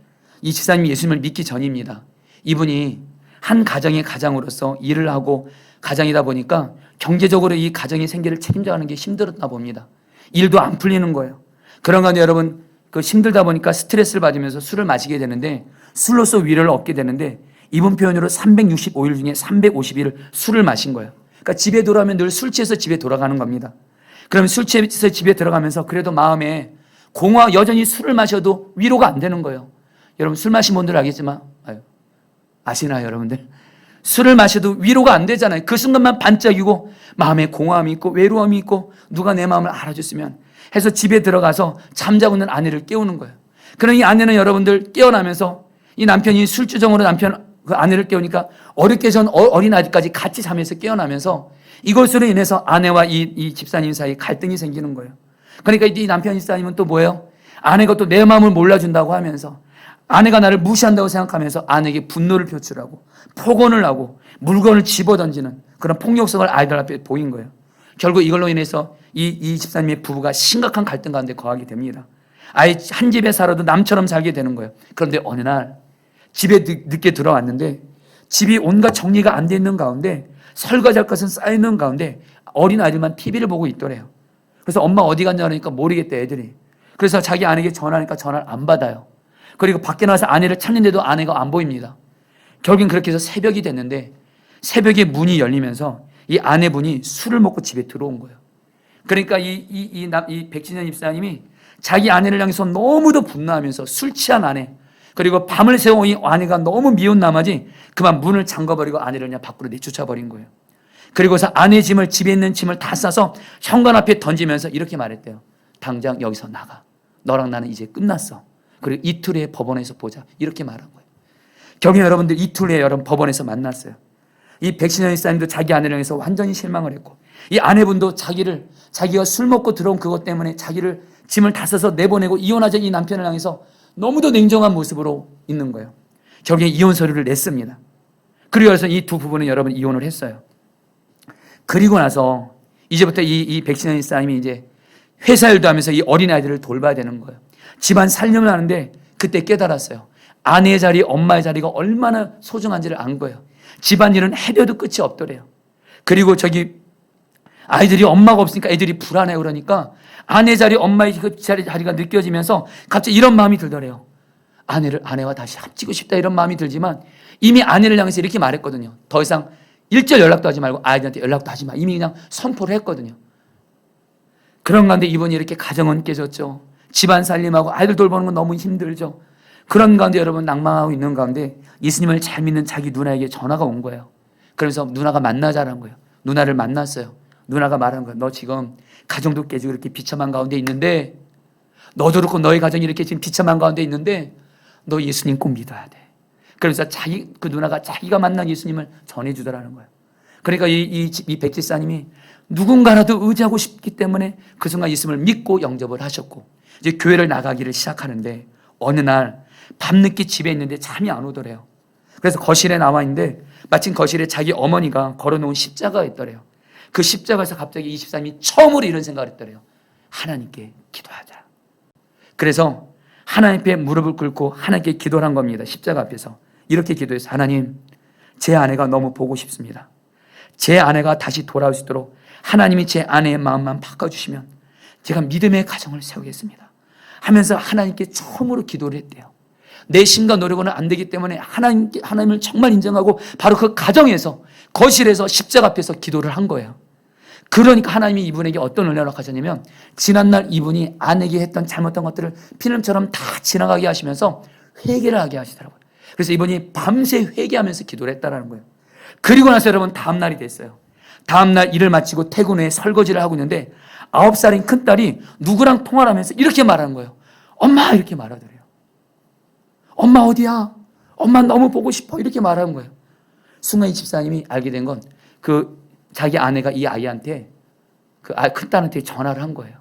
이 집사님이 예수님을 믿기 전입니다. 이분이 한 가정의 가장으로서 일을 하고 가장이다 보니까 경제적으로 이 가정의 생계를 책임져가는 게 힘들었나 봅니다. 일도 안 풀리는 거예요. 그런 가운데 여러분, 그 힘들다 보니까 스트레스를 받으면서 술을 마시게 되는데, 술로서 위로를 얻게 되는데, 이분 표현으로 365일 중에 350일을 술을 마신 거예요. 그러니까 집에 돌아오면 늘 술 취해서 집에 돌아가는 겁니다. 그러면 술 취해서 집에 들어가면서 그래도 마음에 여전히 술을 마셔도 위로가 안 되는 거예요. 여러분, 술 마신 분들 알겠지만, 아시나요, 여러분들? 술을 마셔도 위로가 안 되잖아요. 그 순간만 반짝이고 마음에 공허함이 있고 외로움이 있고 누가 내 마음을 알아줬으면 해서 집에 들어가서 잠자고 있는 아내를 깨우는 거예요. 그러니 이 아내는 여러분들 깨어나면서 이 남편이 술주정으로 그 아내를 깨우니까 어렵게 전 어린 아이까지 같이 잠에서 깨어나면서 이것으로 인해서 아내와 이 집사님 사이 갈등이 생기는 거예요. 그러니까 이 남편 집사님은 또 뭐예요? 아내가 또 내 마음을 몰라준다고 하면서 아내가 나를 무시한다고 생각하면서 아내에게 분노를 표출하고 폭언을 하고 물건을 집어던지는 그런 폭력성을 아이들 앞에 보인 거예요. 결국 이걸로 인해서 이 집사님의 부부가 심각한 갈등 가운데 거하게 됩니다. 아예 한 집에 살아도 남처럼 살게 되는 거예요. 그런데 어느 날 집에 늦게 들어왔는데 집이 온갖 정리가 안 돼 있는 가운데 설거지할 것은 쌓여있는 가운데 어린 아이들만 TV를 보고 있더래요. 그래서 엄마 어디 갔냐 하니까 모르겠대, 애들이. 그래서 자기 아내에게 전화하니까 전화를 안 받아요. 그리고 밖에 나와서 아내를 찾는데도 아내가 안 보입니다. 결국엔 그렇게 해서 새벽이 됐는데 새벽에 문이 열리면서 이 아내분이 술을 먹고 집에 들어온 거예요. 그러니까 이 백진현 입사님이 자기 아내를 향해서 너무도 분노하면서 술 취한 아내, 그리고 밤을 새워 이 아내가 너무 미운 나머지 그만 문을 잠가버리고 아내를 그냥 밖으로 내쫓아버린 거예요. 그리고서 아내 짐을, 집에 있는 짐을 다 싸서 현관 앞에 던지면서 이렇게 말했대요. 당장 여기서 나가. 너랑 나는 이제 끝났어. 그리고 이틀 후에 법원에서 보자. 이렇게 말한 거예요. 결국에 여러분들 이틀 후에 여러분 법원에서 만났어요. 이 백신현 집사님도 자기 아내를 향해서 완전히 실망을 했고, 이 아내분도 자기가 술 먹고 들어온 그것 때문에 자기를 짐을 다 싸서 내보내고 이혼하자 이 남편을 향해서 너무도 냉정한 모습으로 있는 거예요. 결국에 이혼 서류를 냈습니다. 그리고 나서 이 두 부부는 여러분 이혼을 했어요. 그리고 나서 이제부터 이 백신현 집사님이 이제 회사 일도 하면서 이 어린아이들을 돌봐야 되는 거예요. 집안 살림을 하는데 그때 깨달았어요. 아내의 자리, 엄마의 자리가 얼마나 소중한지를 안 거예요. 집안일은 해려도 끝이 없더래요. 그리고 아이들이 엄마가 없으니까 애들이 불안해 그러니까 아내 자리, 엄마의 그 자리가 느껴지면서 갑자기 이런 마음이 들더래요. 아내와 다시 합치고 싶다 이런 마음이 들지만 이미 아내를 향해서 이렇게 말했거든요. 더 이상 일절 연락도 하지 말고 아이들한테 연락도 하지 마. 이미 그냥 선포를 했거든요. 그런 가운데 이분이 이렇게 가정은 깨졌죠. 집안 살림하고 아이들 돌보는 건 너무 힘들죠. 그런 가운데 여러분 낭망하고 있는 가운데 예수님을 잘 믿는 자기 누나에게 전화가 온 거예요. 그래서 누나가 만나자는 거예요. 누나를 만났어요. 누나가 말한 거예요. 너 지금 가정도 깨지고 이렇게 비참한 가운데 있는데, 너도 그렇고 너희 가정이 이렇게 지금 비참한 가운데 있는데 너 예수님 꼭 믿어야 돼. 그래서 그 누나가 자기가 만난 예수님을 전해주더라는 거예요. 그러니까 이 백지사님이 누군가라도 의지하고 싶기 때문에 그 순간 예수님을 믿고 영접을 하셨고, 이제 교회를 나가기를 시작하는데 어느 날 밤늦게 집에 있는데 잠이 안 오더래요. 그래서 거실에 나와 있는데 마침 거실에 자기 어머니가 걸어놓은 십자가가 있더래요. 그 십자가에서 갑자기 이 집사님이 처음으로 이런 생각을 했더래요. 하나님께 기도하자. 그래서 하나님 앞에 무릎을 꿇고 하나님께 기도를 한 겁니다. 십자가 앞에서 이렇게 기도해서, 하나님, 제 아내가 너무 보고 싶습니다. 제 아내가 다시 돌아올 수 있도록 하나님이 제 아내의 마음만 바꿔주시면 제가 믿음의 가정을 세우겠습니다 하면서 하나님께 처음으로 기도를 했대요. 내 힘과 노력은 안 되기 때문에 하나님을 정말 인정하고 바로 그 가정에서, 거실에서 십자가 앞에서 기도를 한 거예요. 그러니까 하나님이 이분에게 어떤 은혜를 하셨냐면, 지난날 이분이 아내에게 했던 잘못한 것들을 피눈처럼 다 지나가게 하시면서 회개를 하게 하시더라고요. 그래서 이분이 밤새 회개하면서 기도를 했다는 거예요. 그리고 나서 여러분 다음날이 됐어요. 다음날 일을 마치고 퇴근 후에 설거지를 하고 있는데 9살인 큰딸이 누구랑 통화를 하면서 이렇게 말하는 거예요. 엄마, 이렇게 말하더래요. 엄마 어디야? 엄마 너무 보고 싶어. 이렇게 말하는 거예요. 순간 이 집사님이 알게 된 건, 자기 아내가 이 아이한테, 큰딸한테 전화를 한 거예요.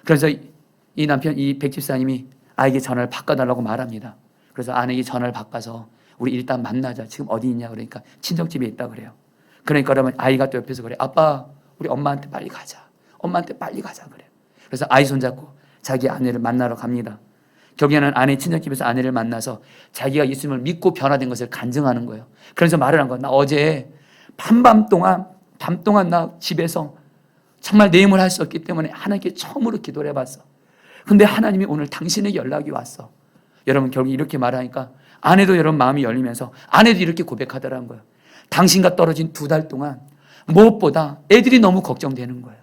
그래서 이 남편, 이 백집사님이 아이에게 전화를 바꿔달라고 말합니다. 그래서 아내에게 전화를 바꿔서 우리 일단 만나자. 지금 어디 있냐? 그러니까 친정집에 있다 그래요. 그러니까 그러면 아이가 또 옆에서 그래. 아빠, 우리 엄마한테 빨리 가자. 엄마한테 빨리 가자 그래요. 그래서 아이 손잡고 자기 아내를 만나러 갑니다. 결국에는 아내 친정집에서 아내를 만나서 자기가 예수님을 믿고 변화된 것을 간증하는 거예요. 그래서 말을 한 거야. 나 어제 밤 동안 나 집에서 정말 내 힘을 할 수 없기 때문에 하나님께 처음으로 기도를 해봤어. 근데 하나님이 오늘 당신에게 연락이 왔어. 여러분, 결국 이렇게 말하니까 아내도 여러분 마음이 열리면서 아내도 이렇게 고백하더라는 거예요. 당신과 떨어진 2달 동안 무엇보다 애들이 너무 걱정되는 거예요.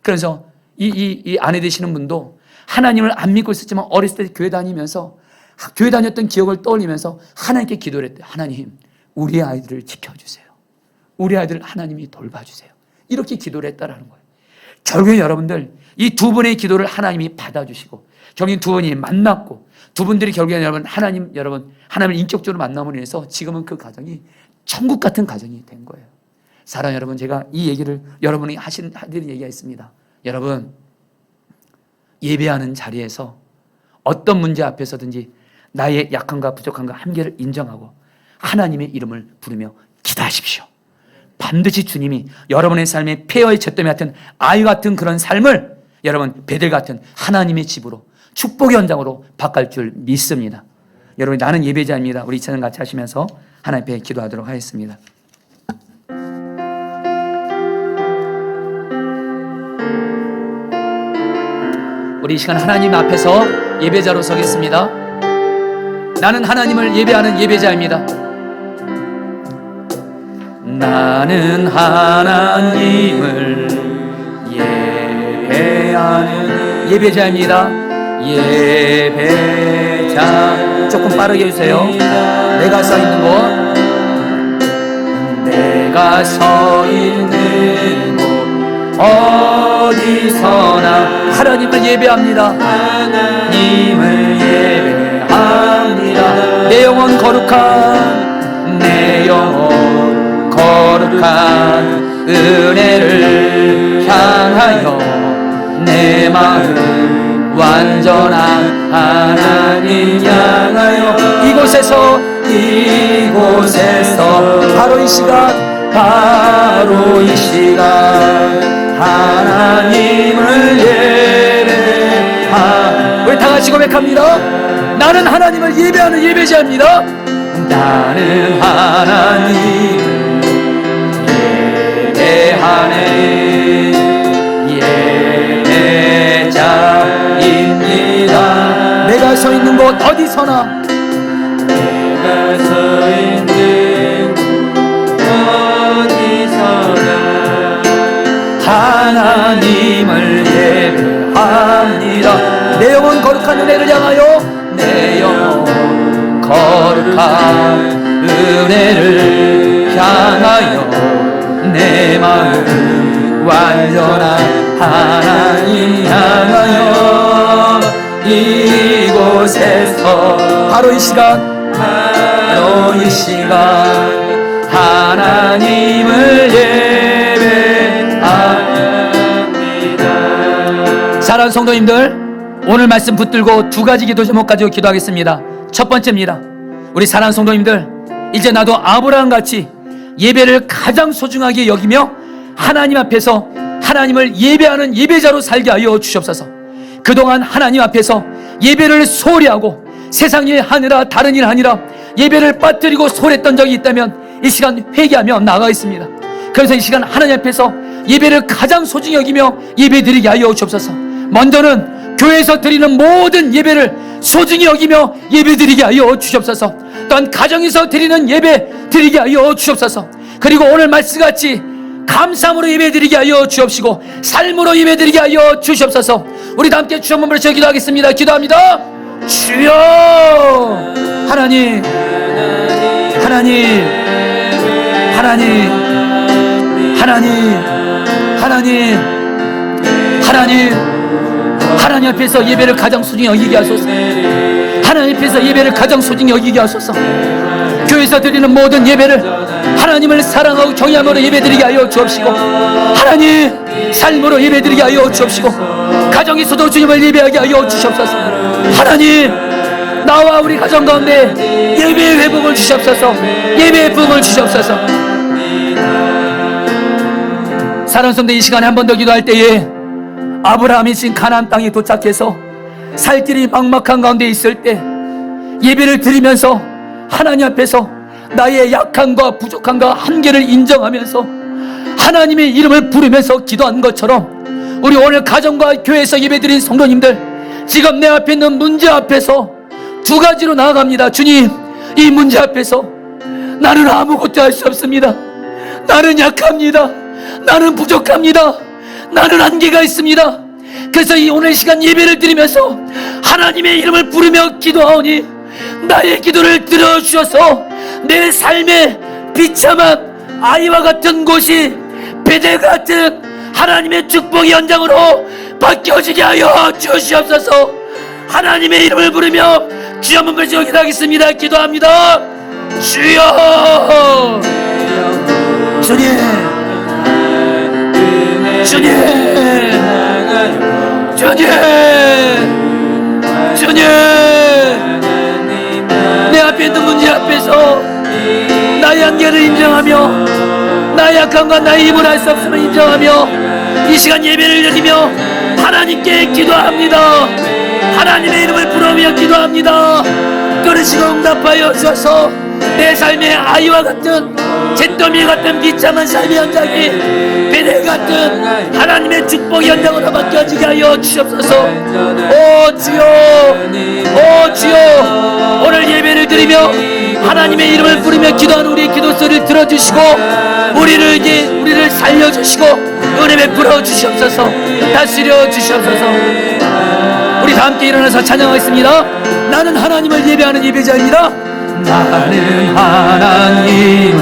그래서 이 아내 되시는 분도 하나님을 안 믿고 있었지만 어렸을 때 교회 다니면서 교회 다녔던 기억을 떠올리면서 하나님께 기도를 했대요. 하나님, 우리 아이들을 지켜주세요. 우리 아이들 하나님이 돌봐주세요. 이렇게 기도를 했다라는 거예요. 결국에 여러분들, 이 두 분의 기도를 하나님이 받아주시고 결국엔 두 분이 만났고, 두 분들이 결국에는 하나님을 인격적으로 만남으로 인해서 지금은 그 가정이 천국 같은 가정이 된 거예요. 사랑 여러분, 제가 이 얘기를 여러분이 하시는 얘기가 있습니다. 여러분, 예배하는 자리에서 어떤 문제 앞에서든지 나의 약함과 부족함과 한계를 인정하고 하나님의 이름을 부르며 기도하십시오. 반드시 주님이 여러분의 삶에 폐허의 잿더미 같은 아이 같은 그런 삶을 여러분 베델 같은 하나님의 집으로, 축복의 현장으로 바꿀 줄 믿습니다. 여러분, 나는 예배자입니다. 우리 이 찬양 같이 하시면서 하나님 앞에 기도하도록 하겠습니다. 우리 이 시간 하나님 앞에서 예배자로 서겠습니다. 나는 하나님을 예배하는 예배자입니다. 나는 하나님을 예배하는 예배자입니다. 예배자, 조금 빠르게 해주세요. 내가 서 있는 곳, 내가 서 있는 곳 어디서나 하나님을 예배합니다. 하나님을 예배합니다. 내 영혼 거룩한, 내 영혼 거룩한 은혜를 향하여 내 마음 완전한 하나님 향하여 이곳에서 바로 이 시간 하나님을 예배하. 우리 다 같이 고백합니다. 나는 하나님을 예배하는 예배자입니다. 나는 하나님을 예배하는 예배자입니다. 내가 서 있는 곳 어디서나, 내가 서 있는 곳 하나님을 예배합니다. 내 영혼 거룩한 은혜를 향하여, 내 영혼 거룩한 은혜를 향하여, 내 마음 완전한 하나님 향하여, 이곳에서 바로 이 시간, 바로 이 시간 하나님을 예배합니다. 사랑하는 성도님들, 오늘 말씀 붙들고 두 가지 기도 제목 가지고 기도하겠습니다. 첫 번째입니다. 우리 사랑하는 성도님들, 이제 나도 아브라함 같이 예배를 가장 소중하게 여기며 하나님 앞에서 하나님을 예배하는 예배자로 살게 하여 주시옵소서. 그동안 하나님 앞에서 예배를 소홀히 하고 세상 일 하느라 다른 일 하느라 예배를 빠뜨리고 소홀했던 적이 있다면 이 시간 회개하며 나아가겠습니다. 그래서 이 시간 하나님 앞에서 예배를 가장 소중히 여기며 예배드리게 하여 주옵소서. 먼저는 교회에서 드리는 모든 예배를 소중히 여기며 예배드리게 하여 주옵소서. 또한 가정에서 드리는 예배 드리게 하여 주옵소서. 그리고 오늘 말씀같이 감사함으로 예배드리게 하여 주옵시고 삶으로 예배드리게 하여 주시옵소서. 우리 다 함께 주 한번 부르짖어 기도하겠습니다. 기도합니다. 주여, 하나님, 하나님, 하나님, 하나님, 하나님, 하나님, 하나님 앞에서 예배를 가장 소중히 여기게 하소서. 하나님 앞에서 예배를 가장 소중히 여기게 하소서. 교회에서 드리는 모든 예배를 하나님을 사랑하고 경외함으로 예배드리게 하여 주옵시고, 하나님 삶으로 예배드리게 하여 주옵시고, 가정에서도 주님을 예배하게 하여 주시옵소서. 하나님, 나와 우리 가정 가운데 예배의 회복을 주시옵소서. 예배의 부흥을 주시옵소서. 사랑하는 성도, 이 시간에 한 번 더 기도할 때에 아브라함이 지금 가나안 땅에 도착해서 살 길이 막막한 가운데 있을 때 예배를 드리면서 하나님 앞에서 나의 약함과 부족함과 한계를 인정하면서 하나님의 이름을 부르면서 기도한 것처럼 우리 오늘 가정과 교회에서 예배드린 성도님들, 지금 내 앞에 있는 문제 앞에서 두 가지로 나아갑니다. 주님, 이 문제 앞에서 나는 아무것도 할 수 없습니다. 나는 약합니다. 나는 부족합니다. 나는 한계가 있습니다. 그래서 이 오늘 시간 예배를 드리면서 하나님의 이름을 부르며 기도하오니 나의 기도를 들어주셔서 내 삶의 비참한 아이와 같은 곳이 베델 같은 하나님의 축복의 현장으로 바뀌어지게 하여 주시옵소서. 하나님의 이름을 부르며 주여 한번 부르짖어 기도하겠습니다. 기도합니다. 주여, 주님, 주님, 주님, 주님, 내 앞에 있는 문제 앞에서 나의 한계를 인정하며 나의 약함과 나의 힘을 할 수 없음을 인정하며 이 시간 예배를 드리며 하나님께 기도합니다. 하나님의 이름을 부르며 기도합니다. 그러시고 응답하여 주셔서 내 삶의 아이와 같은 잿더미 같은 비참한 삶의 현장이 베델 같은 하나님의 축복 현장으로 바뀌어지게 하여 주시옵소서. 오 주여, 오 주여, 오늘 예배를 드리며 하나님의 이름을 부르며 기도하는 우리의 기도 소리를 들어주시고 우리를 살려주시고 은혜 베풀어 주시옵소서. 다스려 주시옵소서. 우리 다 함께 일어나서 찬양하겠습니다. 나는 하나님을 예배하는 예배자입니다. 나는 하나님을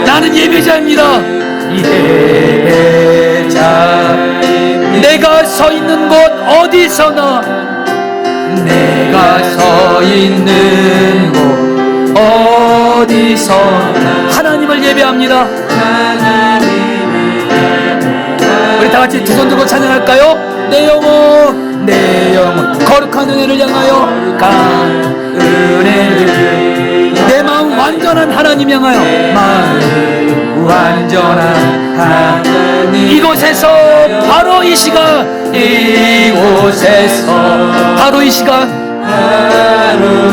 나는 예배자입니다. 예배자. 내가 서 있는 곳 어디서나, 내가 서 있는 곳 어디서나 하나님을 예배합니다. 우리 다 같이 두 손 들고 찬양할까요? 내 영혼, 내 영혼 거룩한 은혜를 향하여 은혜를, 내 마음 완전한 하나님 향하여 마음 완전한 하나님. 이곳에서 바로 이 시간, 이곳에서 바로 이 시간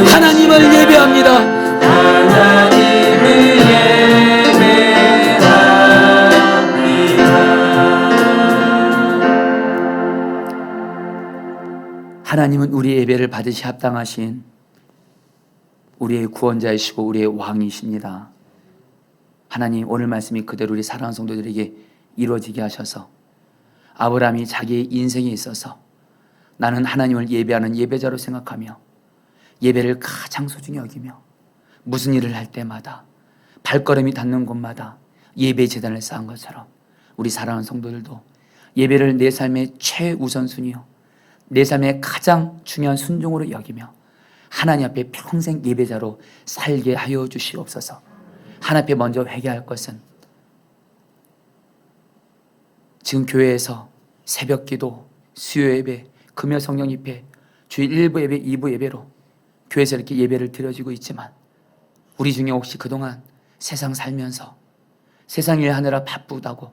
하나님을 예배합니다. 하나님을 예배합니다. 하나님은 우리의 예배를 받으시 합당하신 우리의 구원자이시고 우리의 왕이십니다. 하나님, 오늘 말씀이 그대로 우리 사랑하는 성도들에게 이루어지게 하셔서 아브라함이 자기의 인생에 있어서 나는 하나님을 예배하는 예배자로 생각하며 예배를 가장 소중히 여기며 무슨 일을 할 때마다 발걸음이 닿는 곳마다 예배 제단을 쌓은 것처럼 우리 사랑하는 성도들도 예배를 내 삶의 최우선순위요, 내 삶의 가장 중요한 순종으로 여기며 하나님 앞에 평생 예배자로 살게 하여 주시옵소서. 하나님 앞에 먼저 회개할 것은 지금 교회에서 새벽 기도, 수요 예배, 금요 성령 집회, 주일 1부 예배, 2부 예배로 교회에서 이렇게 예배를 드려지고 있지만 우리 중에 혹시 그동안 세상 살면서 세상 일 하느라 바쁘다고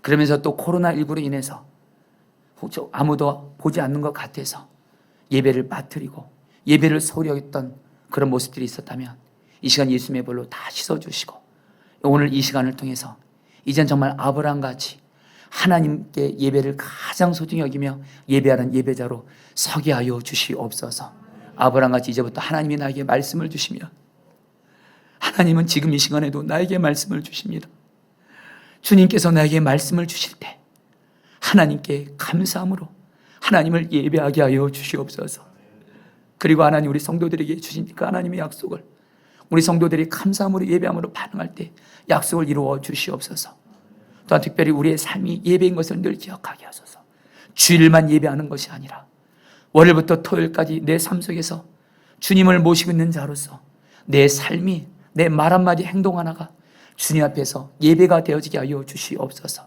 그러면서 또 코로나19로 인해서 아무도 보지 않는 것 같아서 예배를 빠뜨리고 예배를 소홀히 여겼던 그런 모습들이 있었다면 이 시간 예수님의 볼로 다 씻어주시고 오늘 이 시간을 통해서 이젠 정말 아브라함같이 하나님께 예배를 가장 소중히 여기며 예배하는 예배자로 서게 하여 주시옵소서. 아브라함같이 이제부터 하나님이 나에게 말씀을 주시며 하나님은 지금 이 시간에도 나에게 말씀을 주십니다. 주님께서 나에게 말씀을 주실 때 하나님께 감사함으로 하나님을 예배하게 하여 주시옵소서. 그리고 하나님, 우리 성도들에게 주신 그 하나님의 약속을 우리 성도들이 감사함으로 예배함으로 반응할 때 약속을 이루어 주시옵소서. 또한 특별히 우리의 삶이 예배인 것을 늘 기억하게 하소서. 주일만 예배하는 것이 아니라 월요일부터 토요일까지 내 삶 속에서 주님을 모시고 있는 자로서 내 삶이, 내 말 한마디 행동 하나가 주님 앞에서 예배가 되어지게 하여 주시옵소서.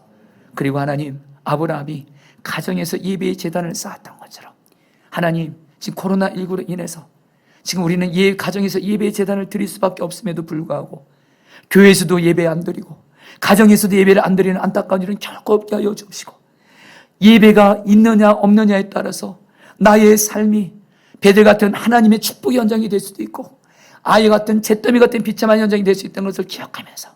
그리고 하나님, 아브라함이 가정에서 예배의 제단을 쌓았던 것처럼 하나님, 지금 코로나19로 인해서 지금 우리는 가정에서 예배의 제단을 드릴 수밖에 없음에도 불구하고 교회에서도 예배 안 드리고 가정에서도 예배를 안 드리는 안타까운 일은 결코 없게 하여 주시고 예배가 있느냐 없느냐에 따라서 나의 삶이 베들 같은 하나님의 축복의 현장이 될 수도 있고 아이 같은 잿더미 같은 비참한 현장이 될 수 있다는 것을 기억하면서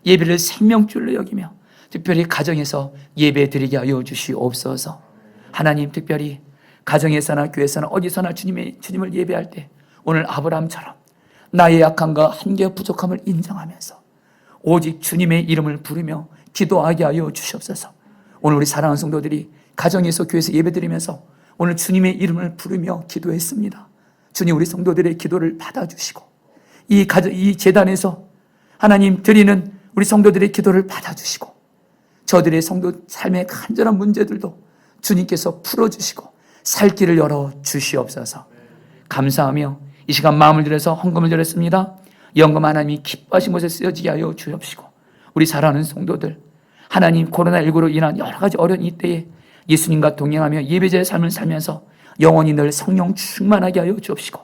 예배를 생명줄로 여기며 특별히 가정에서 예배 드리게 하여 주시옵소서. 하나님, 특별히 가정에서나 교회에서나 어디서나 주님을 예배할 때 오늘 아브라함처럼 나의 약함과 한계 부족함을 인정하면서 오직 주님의 이름을 부르며 기도하게 하여 주시옵소서. 오늘 우리 사랑하는 성도들이 가정에서 교회에서 예배드리면서 오늘 주님의 이름을 부르며 기도했습니다. 주님, 우리 성도들의 기도를 받아주시고 이 제단에서 하나님 드리는 우리 성도들의 기도를 받아주시고 저들의 성도 삶의 간절한 문제들도 주님께서 풀어주시고 살 길을 열어 주시옵소서. 감사하며 이 시간 마음을 들여서 헌금을 드렸습니다. 영금 하나님이 기뻐하신 곳에 쓰여지게 하여 주옵시고 우리 사랑하는 성도들, 하나님 코로나19로 인한 여러 가지 어려운 이때에 예수님과 동행하며 예배자의 삶을 살면서 영원히 늘 성령 충만하게 하여 주옵시고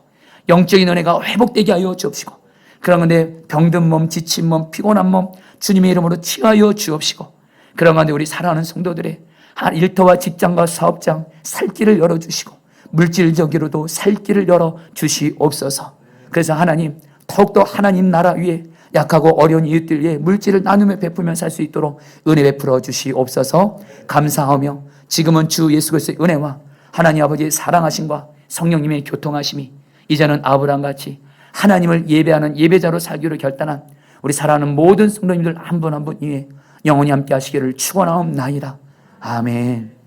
영적인 은혜가 회복되게 하여 주옵시고 그런 건데 병든 몸, 지친 몸, 피곤한 몸 주님의 이름으로 치유하여 주옵시고 그런 가운데 우리 사랑하는 성도들의 일터와 직장과 사업장 살 길을 열어주시고 물질적으로도 살 길을 열어주시옵소서. 그래서 하나님, 더욱더 하나님 나라 위에 약하고 어려운 이웃들 위해 물질을 나누며 베풀며 살 수 있도록 은혜 베풀어 주시옵소서. 감사하며 지금은 주 예수 그리스도의 은혜와 하나님 아버지의 사랑하심과 성령님의 교통하심이 이제는 아브라함같이 하나님을 예배하는 예배자로 살기로 결단한 우리 사랑하는 모든 성도님들 한 분 한 분 위에 영원히 함께 하시기를 축원하옵나이다. 아멘.